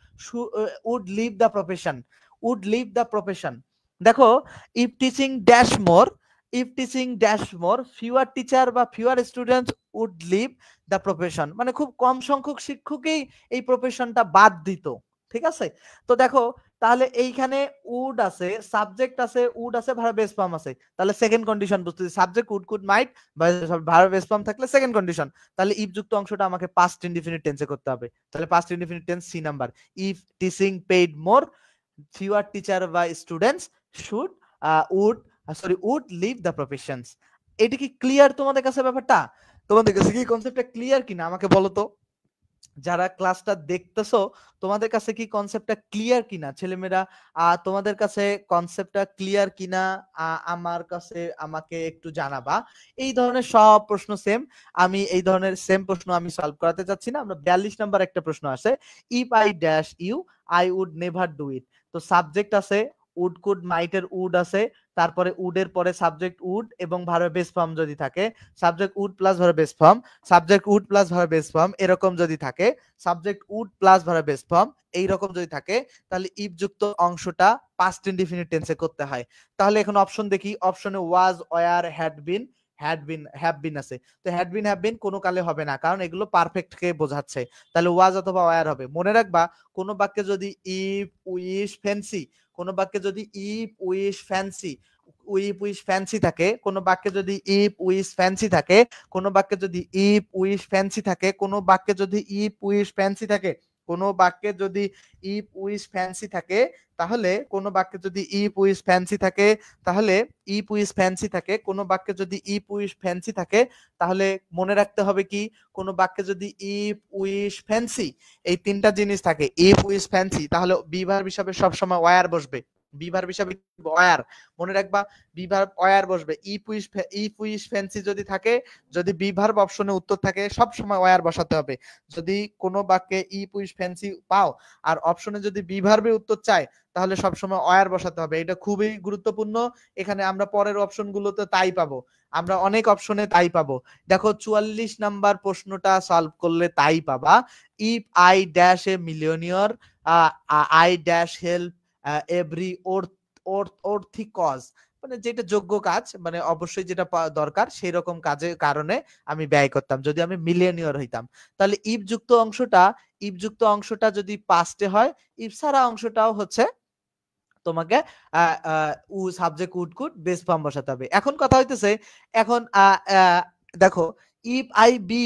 Speaker 1: would leave the profession, would leave the profession. দেখো if teaching dash more, if teaching dash more, fewer teacher বা fewer students would leave the profession, মানে খুব কম সংখ্যক শিক্ষকই এই প্রফেশনটা বাদ দিত। ঠিক আছে, তো দেখো তাহলে এইখানে উড আছে, সাবজেক্ট আছে, উড আছে, ভার্ব বেস ফর্ম আছে, তাহলে সেকেন্ড কন্ডিশন বুঝতেছি, সাবজেক্ট উড কুড মাইট বা ভার্ব বেস ফর্ম থাকলে সেকেন্ড কন্ডিশন, তাহলে ইফ যুক্ত অংশটা আমাকে পাস্ট ইনডিফিনিট টেন্সে করতে হবে। তাহলে past indefinite tense C number, if teaching paid more, fewer teacher বা students should would sorry would leave the professions. এটা কি ক্লিয়ার তোমাদের কাছে ব্যাপারটা? তোমাদের কাছে কি কনসেপ্টটা ক্লিয়ার কিনা আমাকে বলো তো, যারা ক্লাসটা দেখতেছো তোমাদের কাছে কি কনসেপ্টটা ক্লিয়ার কিনা ছেলেমেয়েরা? তোমাদের কাছে কনসেপ্টটা ক্লিয়ার কিনা আমার কাছে আমাকে একটু জানাবা। এই ধরনের সব প্রশ্ন সেম, আমি এই ধরনের সেম প্রশ্ন আমি সলভ করাতে চাচ্ছি না। আমরা 42 নাম্বার একটা প্রশ্ন আছে, if I dash you I would never do it. তো সাবজেক্ট আছে, উড কুড মাইটের উড আছে, তারপরে উডের পরে সাবজেক্ট উড এবং ভার্ব বেস ফর্ম যদি থাকে, subject would plus verb base form, subject would plus verb base form এরকম যদি থাকে, subject would plus verb base form এইরকম যদি থাকে, তাহলে ইফ যুক্ত অংশটা পাস্ট ইনডিফিনিট টেন্সে করতে হয়। তাহলে এখন অপশন দেখি, অপশনে was, were, had been, had been, have been আছে। তো হ্যাড বিন, হ্যাভ বিন কোনো কালে হবে না, কারণ এগুলো পারফেক্ট কে বোঝাচ্ছে। তাহলে ওয়াজ অথবা ওয়্যার হবে। মনে রাখবা কোন বাক্যে যদি ইফ উইশ ফ্যান্সি, কোন বাক্যে যদি if wish fancy, if wish fancy থাকে, কোন বাক্যে যদি ইফ উইশ ফ্যান্সি থাকে, কোন বাক্যে যদি ইফ উইশ ফ্যান্সি থাকে, কোন বাক্যে যদি ইফ উইশ ফ্যান্সি থাকে, কোন বাক্যে যদি ইফ উইশ ফ্যান্সি থাকে, তাহলে কোন বাক্যে যদি ইফ উইশ ফ্যান্সি থাকে, তাহলে ইফ উইশ ফ্যান্সি থাকে, কোন বাক্যে যদি ইফ উইশ ফ্যান্সি থাকে, তাহলে মনে রাখতে হবে কি, কোন বাক্যে যদি ইফ উইশ ফ্যান্সি এই তিনটা জিনিস থাকে, ইফ উইশ ফ্যান্সি, তাহলে বি ভার্ব হিসাবে সবসময় ওয়্যার বসবে। বি ভার্ব হিসাবে ওয়্যার, মনে রাখবা বি ভার্ব ওয়্যার বসবে। ইফ উইশ ফ্যান্সি যদি থাকে, যদি বি ভার্ব অপশনে উত্তর থাকে, সব সময় ওয়্যার বসাতে হবে। যদি কোনো বাক্যে ইফ উইশ ফ্যান্সি পাও আর অপশনে যদি বি ভার্বে উত্তর চায়, তাহলে সব সময় ওয়্যার বসাতে হবে। এটা খুবই গুরুত্বপূর্ণ। এখানে আমরা পরের অপশনগুলোতে তাই পাবো, আমরা অনেক অপশনে তাই পাবো। দেখো 44 নাম্বার প্রশ্নটা সলভ করলে তাই পাবা। If I dash a millionaire, I dash help every worthy cause, মানে যেটা যোগ্য কাজ, মানে অবশ্যই যেটা দরকার সেই রকম কাজের কারণে আমি ব্যয় করতাম যদি আমি মিলিয়নিয়র হইতাম। তাহলে ইফ যুক্ত অংশটা, ইফ যুক্ত অংশটা যদি পাস্টে হয়, ইফ সারা অংশটাও হচ্ছে তোমাকে subject would could base form বসাতে হবে। এখন কথা হইতেছে, এখন দেখো ইফ আই বি,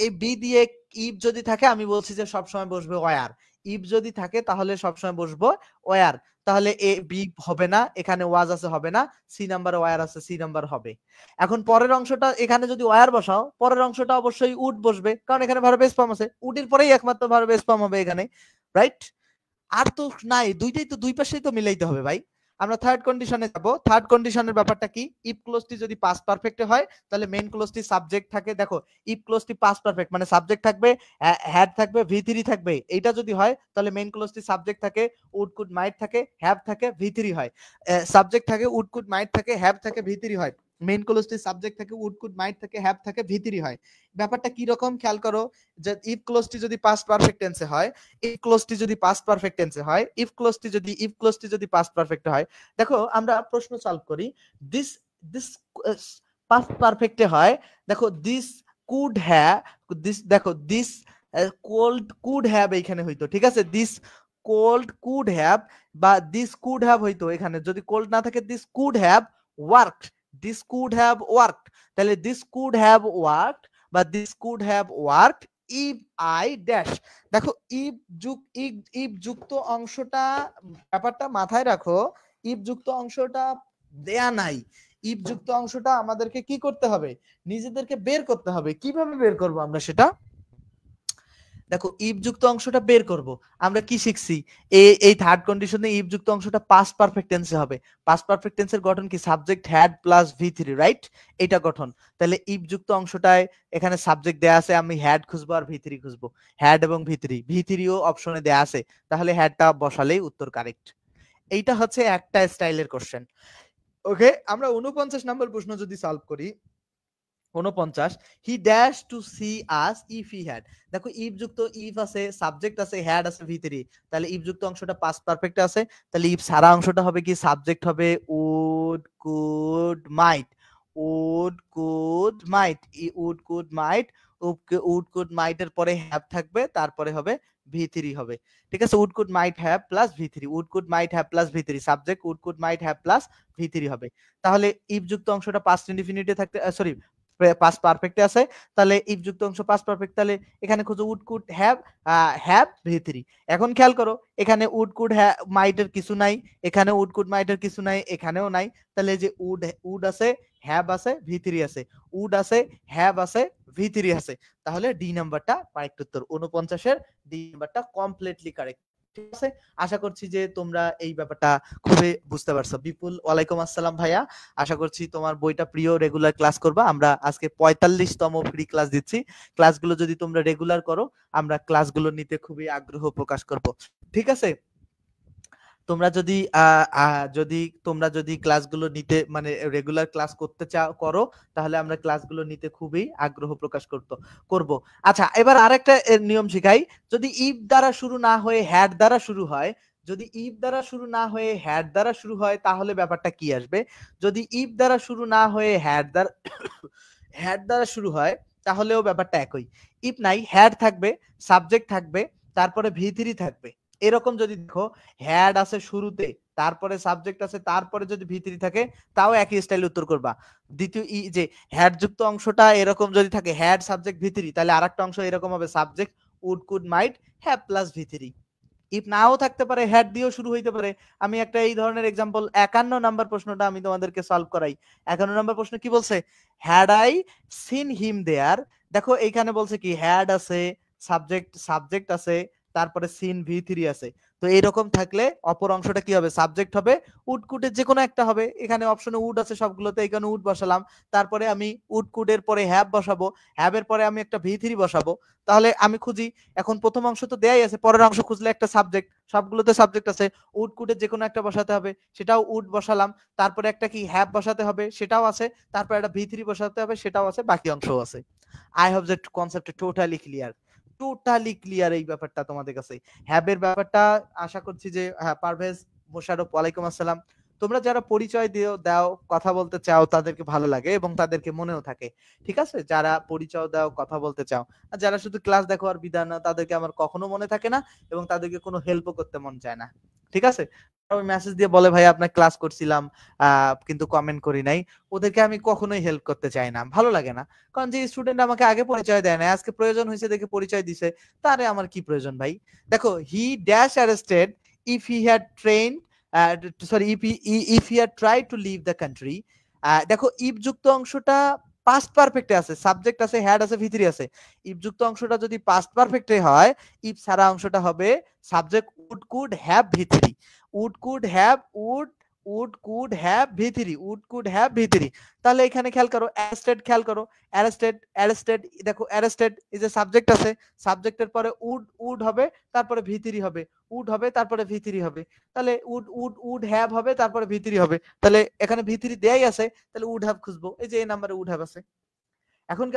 Speaker 1: এই বি দিয়ে ইফ যদি থাকে আমি বলছি যে সবসময় বসবে ওয়ার, ইফ যদি থাকে তাহলে সবসময় বসবো ওয়ার, তাহলে এ বি হবে না, এখানে ওয়াজ আছে হবে না, সি নাম্বার ওয়ার আছে, সি নাম্বার হবে। এখন পরের অংশটা, এখানে যদি ওয়ার বসাও পরের অংশটা অবশ্যই উড বসবে, কারণ এখানে ভার্ব বেস ফর্ম আছে, উডের পরেই একমাত্র ভার্ব বেস ফর্ম হবে এখানে, রাইট? আর তো নাই, দুইটাই তো দুই পাশেই তো মিলাইতে হবে ভাই। আমরা থার্ড কন্ডিশনে যাব। থার্ড কন্ডিশনের ব্যাপারটা কি, ইফ ক্লোজটি যদি পাস্ট পারফেক্টে হয় তাহলে মেইন ক্লোজটি সাবজেক্ট থাকে। দেখো ইফ ক্লোজটি পাস্ট পারফেক্ট মানে সাবজেক্ট থাকবে, হ্যাড থাকবে, ভি3 থাকবে, এইটা যদি হয় তাহলে মেইন ক্লোজটি সাবজেক্ট থাকে, উড কুড মাইট থাকে, হ্যাভ থাকে, ভি3 হয়। সাবজেক্ট থাকে, উড কুড মাইট থাকে, হ্যাভ থাকে, ভি3 হয়। মেইন ক্লোজটি সাবজেক্ট থাকে, উড কুড মাইট থাকে, হ্যাভ থাকে, ভি3 হয়। ব্যাপারটা কি রকম খেয়াল করো, যে ইফ ক্লোজটি যদি পাস্ট পারফেক্ট টেন্সে হয়, ইফ ক্লোজটি যদি পাস্ট পারফেক্ট টেন্সে হয়, ইফ ক্লোজটি যদি পাস্ট পারফেক্ট হয়, দেখো আমরা প্রশ্ন সলভ করি। দিস দিস পাস্ট পারফেক্টে হয়, দেখো দিস কুড হ্যাভ, দিস দেখো দিস কোল্ড কুড হ্যাভ এইখানে হইতো, ঠিক আছে, দিস কোল্ড কুড হ্যাভ বা দিস কুড হ্যাভ হইতো, এখানে যদি কোল্ড না থাকে this could have worked, this could have worked, তাহলে দিস কুড হ্যাভ ওয়ার্কড বা this could have worked if I dash. দেখো ইফ যুক্ত অংশটা, ব্যাপারটা মাথায় রাখো, ইফ যুক্ত অংশটা দেয়া নাই, ইফ যুক্ত অংশটা আমাদেরকে কি করতে হবে, নিজেদেরকে বের করতে হবে। কিভাবে বের করব আমরা সেটা? দেখো ইফ যুক্ত অংশটা বের করব, আমরা কি শিখছি, এই থার্ড কন্ডিশনে ইফ যুক্ত অংশটা পাস্ট পারফেক্ট টেন্সে হবে। পাস্ট পারফেক্ট টেন্সের গঠন কি, subject had plus V3, right? এটা গঠন। তাহলে ইফ যুক্ত অংশটায় এখানে সাবজেক্ট দেয়া আছে, আমি হ্যাড খুঁজবো আর V3 খুঁজবো। হ্যাড এবং V3ও অপশনে দেয়া আছে, তাহলে হ্যাডটা বসালেই উত্তর কারেক্ট। এইটা হচ্ছে একটা স্টাইলের কোশ্চেন। ওকে, আমরা 49 নম্বর প্রশ্ন যদি সলভ করি, 49, he dash to see us if he had. দেখো ইফ যুক্ত ইফ আছে, সাবজেক্ট আছে, হ্যাড আছে, V3, তাহলে ইফ যুক্ত অংশটা পাস্ট পারফেক্ট আছে, তাহলে ইফ সারা অংশটা হবে কি, সাবজেক্ট হবে would could might, would could might, would could might, would could might এর পরে হ্যাভ থাকবে, তারপরে হবে V3 হবে। ঠিক আছে, would could might have plus V3, would could might have plus V3, subject would could might have plus V3 হবে। তাহলে ইফ যুক্ত অংশটা পাস্ট ইনডিফিনিটে থাকতে, সরি পাস্ট পারফেক্টে আছে, তাহলে ইফ যুক্ত অংশ পাস্ট পারফেক্ট, তাহলে এখানে খুঁজো would could have, have V3। এখন খেয়াল করো, এখানে উড কুড মাইটের কিছু নাই, এখানে উড কুড মাইটের কিছু নাই, এখানেও নাই, তাহলে যে উড উড আছে, হ্যাভ আছে, V3 আছে, উড আছে, হ্যাভ আছে, V3 আছে, তাহলে ডি নাম্বারটা কারেক্ট উত্তর। 49-এর ডি নাম্বারটা কমপ্লিটলি কারেক্ট। ঠিক আছে, আশা করছি যে তোমরা এই ব্যাপারটা খুবই বুঝতে পারছো। বিপুল, ওয়ালাইকুম আসসালাম ভাইয়া, আশা করছি তোমার বইটা প্রিয়, রেগুলার ক্লাস করবা। আমরা আজকে 45তম ফ্রি ক্লাস দিচ্ছি, ক্লাসগুলো যদি তোমরা রেগুলার করো, আমরা ক্লাসগুলো নিতে খুবই আগ্রহ প্রকাশ করব। ঠিক আছে, তোমরা যদি ক্লাসগুলো নিতে মানে রেগুলার ক্লাস করতে চাও করো, তাহলে আমরা ক্লাসগুলো নিতে খুবই আগ্রহ প্রকাশ করব। আচ্ছা, এবার আরেকটা নিয়ম শিখাই। যদি ইফ দ্বারা শুরু না হয়ে হ্যাড দ্বারা শুরু হয়, যদি ইফ দ্বারা শুরু না হয়ে হ্যাড দ্বারা শুরু হয়, তাহলে ব্যাপারটা কি আসবে? যদি ইফ দ্বারা শুরু না হয়ে হ্যাড দ্বারা শুরু হয়, তাহলেও ব্যাপারটা একই। ইফ নাই, হ্যাড থাকবে, সাবজেক্ট থাকবে, তারপরে V3 থাকবে। এরকম যদি দেখো, হ্যাড আছে শুরুতে, তারপরে সাবজেক্ট আছে, তারপরে যদি V3 থাকে, তাও একই স্টাইল উত্তর করবা। দ্বিতীয় যে হ্যাড যুক্ত অংশটা এরকম যদি থাকে, হ্যাড সাবজেক্ট V3, তাহলে আরেকটা অংশ এরকম হবে, subject would could might have plus V3। If নাও থাকতে পারে, হ্যাড দিয়েও শুরু হইতে পারে। আমি একটা এই ধরনের এক্সাম্পল, 51 নাম্বার প্রশ্নটা আমি তোমাদেরকে সলভ করাই। 51 নাম্বার প্রশ্ন কি বলছে, হ্যাড আই সিন হিম দেয়ার। দেখো এইখানে বলছে কি, হ্যাড আছে, সাবজেক্ট আছে, তারপরে সিন V3 আছে। তো এইরকম থাকলে অপর অংশটা কি হবে, সাবজেক্ট হবে, উড কুডের যে কোনো একটা হবে। এখানে অপশনে উড আছে সবগুলোতে, এখানে উড বসালাম, তারপরে আমি উড কুডের পরে হ্যাভ বসাবো, হ্যাভের পরে আমি একটা V3 বসাবো। তাহলে আমি খুঁজি, এখন প্রথম অংশ তো দেয়াই আছে, পরের অংশ খুঁজলে একটা সাবজেক্ট, সবগুলোতে সাবজেক্ট আছে, উড কুডের যে কোনো একটা বসাতে হবে, সেটাও উড বসালাম, তারপরে একটা কি হ্যাভ বসাতে হবে, সেটাও আছে, তারপরে একটা V3 বসাতে হবে, সেটাও আছে, বাকি অংশও আছে। I hope that concept totally clear, totally clear এই ব্যাপারটা তোমাদের কাছে। হ্যাবের ব্যাপারটা আশা করছি যে, হ্যাঁ, পারভেজ মোশারফ, ওয়ালাইকুম আসসালাম। তোমরা যারা পরিচয় দাও, কথা বলতে চাও, তাদেরকে ভালো লাগে এবং তাদেরকে মনেও থাকে। ঠিক আছে, যারা পরিচয় দাও, কথা বলতে চাও, আর যারা শুধু ক্লাস দেখো আর বিদায় না, তাদেরকে আমার কখনো মনে থাকে না এবং তাদেরকে কোনো হেল্পও করতে মন চায় না। ঠিক আছে, ওই মেসেজ দিয়ে বলে ভাই আপনার ক্লাস করছিলাম কিন্তু কমেন্ট করি নাই, ওদেরকে আমি কখনোই হেল্প করতে চাই না, ভালো লাগে না। কারণ যে স্টুডেন্ট আমাকে আগে পরিচয় দেয় না, আজকে প্রয়োজন হয়েছে দেখে পরিচয় দিছে, তারে আমার কি প্রয়োজন ভাই? দেখো, he dash arrested if he had train, sorry, if he had try to leave the country. দেখো ইফ যুক্ত অংশটা পাস্ট পারফেক্টে আছে, সাবজেক্ট আছে, হ্যাড আছে, V3 আছে। ইফ যুক্ত অংশটা যদি পাস্ট পারফেক্টে হয়, ইফ সারা অংশটা হবে subject would could have V3, would could have would could have V3, would could have V3। তাহলে এখানে খেয়াল করো, খেয়াল করো, অ্যারেস্টেড, দেখো অ্যারেস্টেড এই যে সাবজেক্ট আছে, সাবজেক্টের পরে উড হবে, তারপরে V3 হবে, উড হবে, তারপরে V3 হবে, তাহলে উড হ্যাভ হবে, তারপরে V3 হবে। তাহলে এখানে V3 দেয়াই আছে, তাহলে উড হ্যাভ খুঁজবো, এই যে এই নাম্বারে উড হ্যাভ আছে। এখন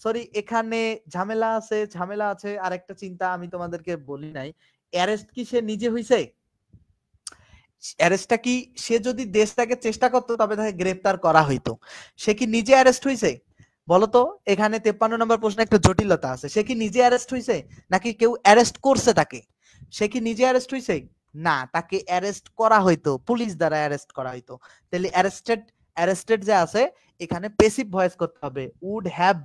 Speaker 1: সরি, এখানে ঝামেলা আছে আরেকটা চিন্তা আমি তোমাদেরকে বলি নাই। অ্যারেস্ট কি সে নিজে হইছে? অ্যারেস্টটা কি, সে যদি দেশটাকে চেষ্টা করতো তবে তাকে গ্রেফতার করা হইতো। সে কি নিজে অ্যারেস্ট হইছে? বলতো, এখানে 53 নম্বর প্রশ্নে একটা জটিলতা আছে। সে কি নিজে অ্যারেস্ট হইছে নাকি কেউ অ্যারেস্ট করছে তাকে? সে কি নিজে অ্যারেস্ট হইছে? না, তাকে অ্যারেস্ট করা হইতো, পুলিশ দ্বারা অ্যারেস্ট করা হইতো। তাহলে অ্যারেস্টেড যে আছে, এখানে প্যাসিভ ভয়েস করতে হবে, উড হ্যাভ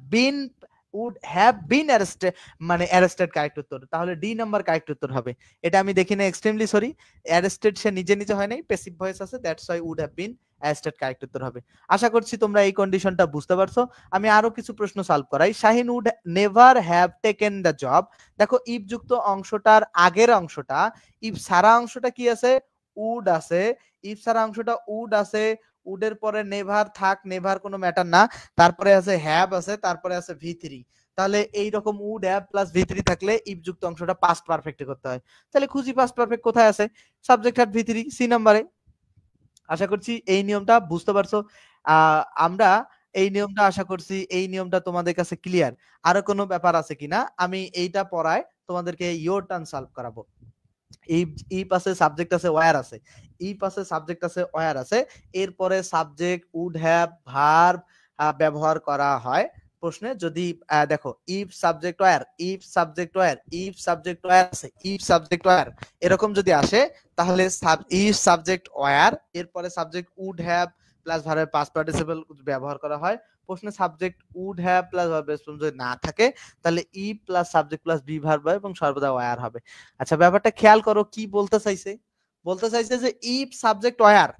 Speaker 1: বিন অ্যারেস্টেড, মানে অ্যারেস্টেড কারেক্ট উত্তর। তাহলে ডি নাম্বার কারেক্ট উত্তর হবে। এটা আমি দেখি না, এক্সট্রিমলি সরি, অ্যারেস্টেড সে নিজে হয় নাই, প্যাসিভ ভয়েস আছে, that's why would have been arrested correct উত্তর হবে। আশা করছি তোমরা এই কন্ডিশনটা বুঝতে পারছো। আমি আরো কিছু প্রশ্ন সলভ করাই। Shaheen would never have taken the job. দেখো ইফ যুক্ত অংশটার আগের অংশটা, ইফ সারা অংশটা কি আছে, উড আছে। ইফ সারা অংশটা উড আছে, উডের পরে নেভার থাক, নেভার কোনো ম্যাটার না, তারপরে আছে হ্যাভ আছে, তারপরে আছে ভি3। তাহলে এইরকম উড হ্যাভ প্লাস ভি3 থাকলে ইফ যুক্ত অংশটা পাস্ট পারফেক্টে করতে হয়। তাহলে খুঁজি পাস্ট পারফেক্ট কোথায় আছে, সাবজেক্ট হ্যাড ভি3 সি নাম্বারে। আশা করছি এই নিয়মটা বুঝতে পারছো। আমরা এই নিয়মটা আশা করছি এই নিয়মটা তোমাদের কাছে ক্লিয়ার। আরো কোনো ব্যাপার আছে কিনা আমি এইটা পড়ায় তোমাদেরকে ইয়োর টার্ন সলভ করাবো। ইফ আছে, সাবজেক্ট আছে, ওয়্যার আছে। ইফ আছে, সাবজেক্ট আছে, ওয়্যার আছে। এরপরে সাবজেক্ট, উড হ্যাভ, ভার্ব ব্যবহার করা হয় প্রশ্নে। যদি দেখো if subject were, if subject were, if subject were আছে, ইফ সাবজেক্ট ওয়্যার এরকম যদি আসে, তাহলে ইফ সাবজেক্ট ওয়্যার এরপরে সাবজেক্ট উড হ্যাভ প্লাস ভার্বের পাস্ট পার্টিসিপল ব্যবহার করা হয়। প্রশ্নে সাবজেক্ট উড হ্যাভ প্লাস ভার্বের যদি না থাকে, তাহলে if plus subject plus be verb এবং সর্বদা ওয়্যার হবে। আচ্ছা ব্যাপারটা খেয়াল করো, কি বলতে চাইছে, বলতে চাইছে যে ইফ সাবজেক্ট ওয়্যার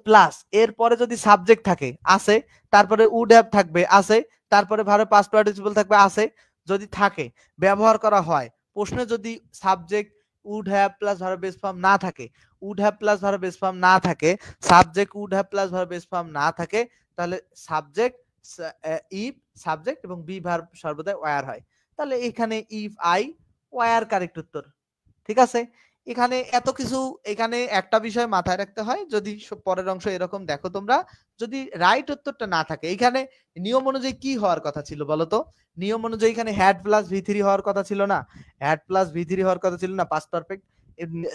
Speaker 1: প্লাস এরপরে যদি সাবজেক্ট থাকে আছে, তারপরে উড হ্যাভ থাকবে আছে, তারপরে ভার্ব পাস্ট পার্টিসিপল থাকবে আছে, যদি থাকে ব্যবহার করা হয়। প্রশ্নে যদি subject would have plus verb base form না থাকে, would have plus verb base form না থাকে, subject would have plus verb base form না থাকে, তাহলে সাবজেক্ট ইফ সাবজেক্ট এবং বি ভার্ব সর্বদা ওয়্যার হয়। তাহলে এখানে ইফ আই ওয়্যার কারেক্ট উত্তর। ঠিক আছে, এখানে এত কিছু, এখানে একটা বিষয় মাথায় রাখতে হয়, যদি পরের অংশ এরকম দেখো তোমরা, যদি রাইট উত্তরটা না থাকে, এখানে নিয়ম অনুযায়ী কি হওয়ার কথা ছিল বলতো, নিয়ম অনুযায়ী এখানে হ্যাড প্লাস ভি3 হওয়ার কথা ছিল না, হ্যাড প্লাস ভি3 হওয়ার কথা ছিল না পাস্ট পারফেক্ট।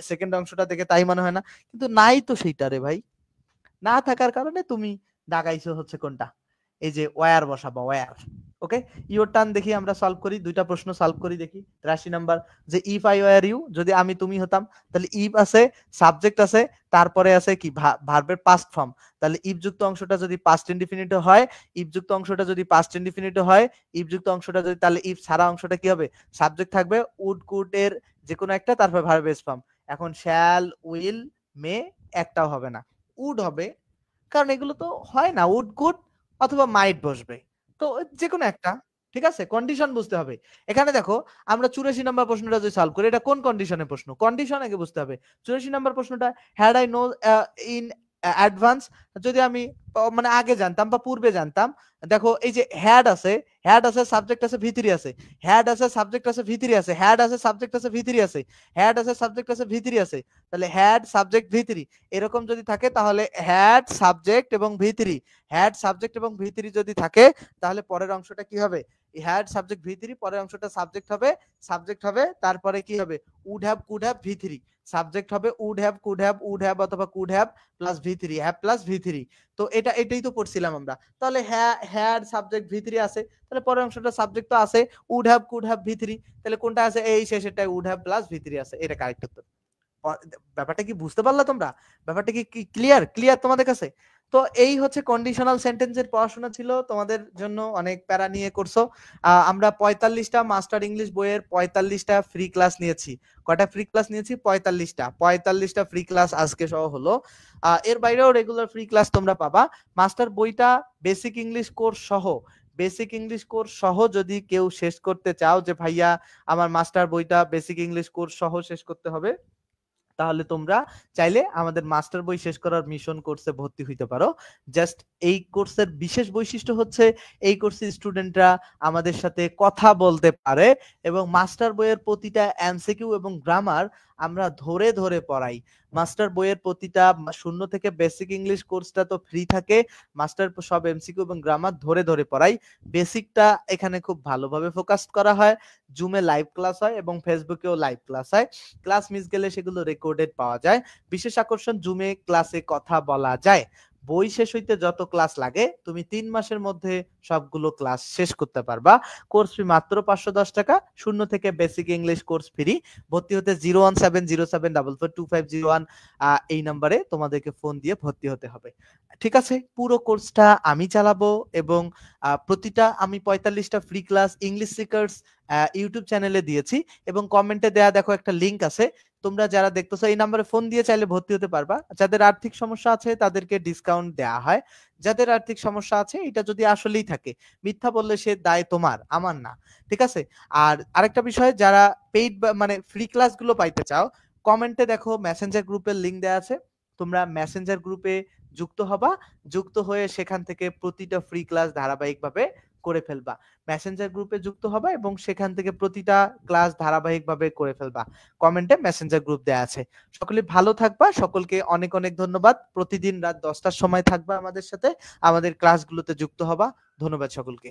Speaker 1: সেকেন্ড অংশটা দেখে তাই মনে হয় না, কিন্তু নাই তো সেইটা রে ভাই, না থাকার কারণে তুমি দাগাইছো হচ্ছে কোনটা, এই যে ওয়্যার বসাবো, ওয়্যার। ওকে, ইওর টার্ন দেখি আমরা সলভ করি, দুইটা প্রশ্ন সলভ করি দেখি। 83 নাম্বার, যে ইফ আই ওয়্যার ইউ, যদি আমি তুমি হতাম, তাহলে ইফ আছে, সাবজেক্ট আছে, তারপরে আছে কি ভার্বের পাস্ট ফর্ম। তাহলে ইফ যুক্ত অংশটা যদি পাস্ট ইনডিফিনিট হয়, ইফ যুক্ত অংশটা যদি পাস্ট ইনডিফিনিট হয়, ইফ যুক্ত অংশটা যদি, তাহলে ইফ সারা অংশটা কি হবে, সাবজেক্ট থাকবে, উড কুড এর যে কোনো একটা, তারপর ভার্ব বেস ফর্ম। এখন শ্যাল, উইল, মে একটাও হবে না, উড হবে, কারণ এগুলো তো হয় না, উড কুড অথবা মাইট বসবে, তো যে কোনো একটা। ঠিক আছে, কন্ডিশন বুঝতে হবে। এখানে দেখো আমরা 84 নম্বর প্রশ্নটা যদি সলভ করি, এটা কোন কন্ডিশনের প্রশ্ন, কন্ডিশন আগে বুঝতে হবে। 84 নম্বর প্রশ্নটা, had I know in advance, যদি আমি মানে আগে জানতাম বা পূর্বে জানতাম। দেখো এই যে হ্যাড আছে, হ্যাড আছে, সাবজেক্ট আছে, ভি3 আছে, হ্যাড আছে, সাবজেক্ট আছে, ভি3 আছে, হ্যাড আছে, সাবজেক্ট আছে, ভি3 আছে, হ্যাড আছে, সাবজেক্ট আছে, ভি3 আছে, তাহলে হ্যাড সাবজেক্ট ভি3 এরকম যদি থাকে, তাহলে হ্যাড সাবজেক্ট এবং ভি3, হ্যাড সাবজেক্ট এবং ভি3 যদি থাকে, তাহলে পরের অংশটা কি হবে, হ্যাড সাবজেক্ট ভি3, পরের অংশটা সাবজেক্ট হবে, সাবজেক্ট হবে, তারপরে কি হবে, উড হ্যাভ কুড হ্যাভ ভি3, সাবজেক্ট হবে would have could have, would have অথবা কুড হ্যাভ প্লাস ভি3, হ্যাভ প্লাস ভি3। তো এটাই তো পড়ছিলাম আমরা। তাহলে হ্যাড সাবজেক্ট ভি3 আছে, তাহলে পরের অংশটা সাবজেক্ট তো আছে, উড হ্যাভ কুড হ্যাভ ভি3, তাহলে কোনটা আছে, এই শেষেরটাই উড হ্যাভ প্লাস ভি3 আছে, এটা কারেক্ট উত্তর। ব্যাপারটা কি বুঝতে পারলা তোমরা, ব্যাপারটা কি ক্লিয়ার, ক্লিয়ার তোমাদের কাছে? তো এই হচ্ছে কন্ডিশনাল সেন্টেন্সের পড়াশোনা ছিল, তোমাদের জন্য অনেক প্যারা নিয়ে করছো। আমরা 45টা মাস্টার ইংলিশ বইয়ের 45টা ফ্রি ক্লাস নিয়েছি। কয়টা ফ্রি ক্লাস নিয়েছি, 45টা ফ্রি ক্লাস আজকে সহ হলো। এর বাইরেও রেগুলার ফ্রি ক্লাস তোমরা পাবা। মাস্টার বইটা বেসিক ইংলিশ কোর্স সহ, বেসিক ইংলিশ কোর্স সহ যদি কেউ শেষ করতে চাও, যে ভাইয়া আমার মাস্টার বইটা বেসিক ইংলিশ কোর্স সহ শেষ করতে হবে, তাহলে তোমরা চাইলে আমাদের মাস্টার বই শেষ করার মিশন কোর্সে ভর্তি হইতে পারো। জাস্ট এই কোর্সের বিশেষ বৈশিষ্ট্য হচ্ছে, এই কোর্সের স্টুডেন্টরা আমাদের সাথে কথা বলতে পারে, এবং মাস্টার বইয়ের প্রতিটা এমসিকিউ এবং গ্রামার আমরা ধরে ধরে পড়াই। মাস্টার বইয়ের প্রতিটা 0 থেকে বেসিক ইংলিশ কোর্সটা তো ফ্রি থাকে, মাস্টার সব এমসিকিউ এবং গ্রামার ধরে ধরে পড়াই। বেসিকটা এখানে খুব ভালোভাবে ফোকাস করা হয়, জুমে লাইভ ক্লাস হয় এবং ফেসবুকেও লাইভ ক্লাস হয়। ক্লাস মিস গেলে সেগুলো রেকর্ডেড পাওয়া যায়। বিশেষ আকর্ষণ, জুমে ক্লাসে কথা বলা যায়। বই শেষ হইতে যত ক্লাস লাগে, তুমি 3 মাসের মধ্যে সবগুলো ক্লাস শেষ করতে পারবা। কোর্স ফি মাত্র 510 টাকা, 0 থেকে বেসিক ইংলিশ কোর্স ফ্রি। ভর্তি হতে 01707442501 এই নাম্বারে তোমাদেরকে ফোন দিয়ে ভর্তি হতে হবে। ঠিক আছে, পুরো কোর্সটা আমি চালাবো, এবং প্রতিটা আমি 45টা free class English Seekers YouTube চ্যানেলে দিয়েছি এবং কমেন্টে দেয়া দেখো একটা লিংক আছে, তোমরা যারা দেখতেছো এই নাম্বারে ফোন দিয়ে চাইলে ভর্তি হতে পারবা। যাদের আর্থিক সমস্যা আছে তাদেরকে ডিসকাউন্ট দেয়া হয়, যাদের আর্থিক সমস্যা আছে এটা যদি আসলেই থাকে, মিথ্যা বললে সে দায় তোমার, আমার না, ঠিক আছে। আর আরেকটা বিষয়, যারা পেইড মানে ফ্রি ক্লাসগুলো পাইতে চাও, কমেন্টে দেখো মেসেঞ্জার গ্রুপের লিংক দেয়া আছে, তোমরা মেসেঞ্জার গ্রুপে যুক্ত হবা, যুক্ত হয়ে সেখান থেকে প্রতিটা ফ্রি ক্লাস ধারাবাহিকভাবে করে ফেলবা। মেসেঞ্জার গ্রুপে যুক্ত হবা এবং সেখান থেকে প্রতিটা ক্লাস ধারাবাহিকভাবে করে ফেলবা। কমেন্টে মেসেঞ্জার গ্রুপ দেয়া আছে। সকলে ভালো থাকবা, সকলকে অনেক অনেক ধন্যবাদ। প্রতিদিন রাত 10টার সময় থাকবা আমাদের সাথে, আমাদের ক্লাসগুলোতে যুক্ত হবা। ধন্যবাদ সকলকে।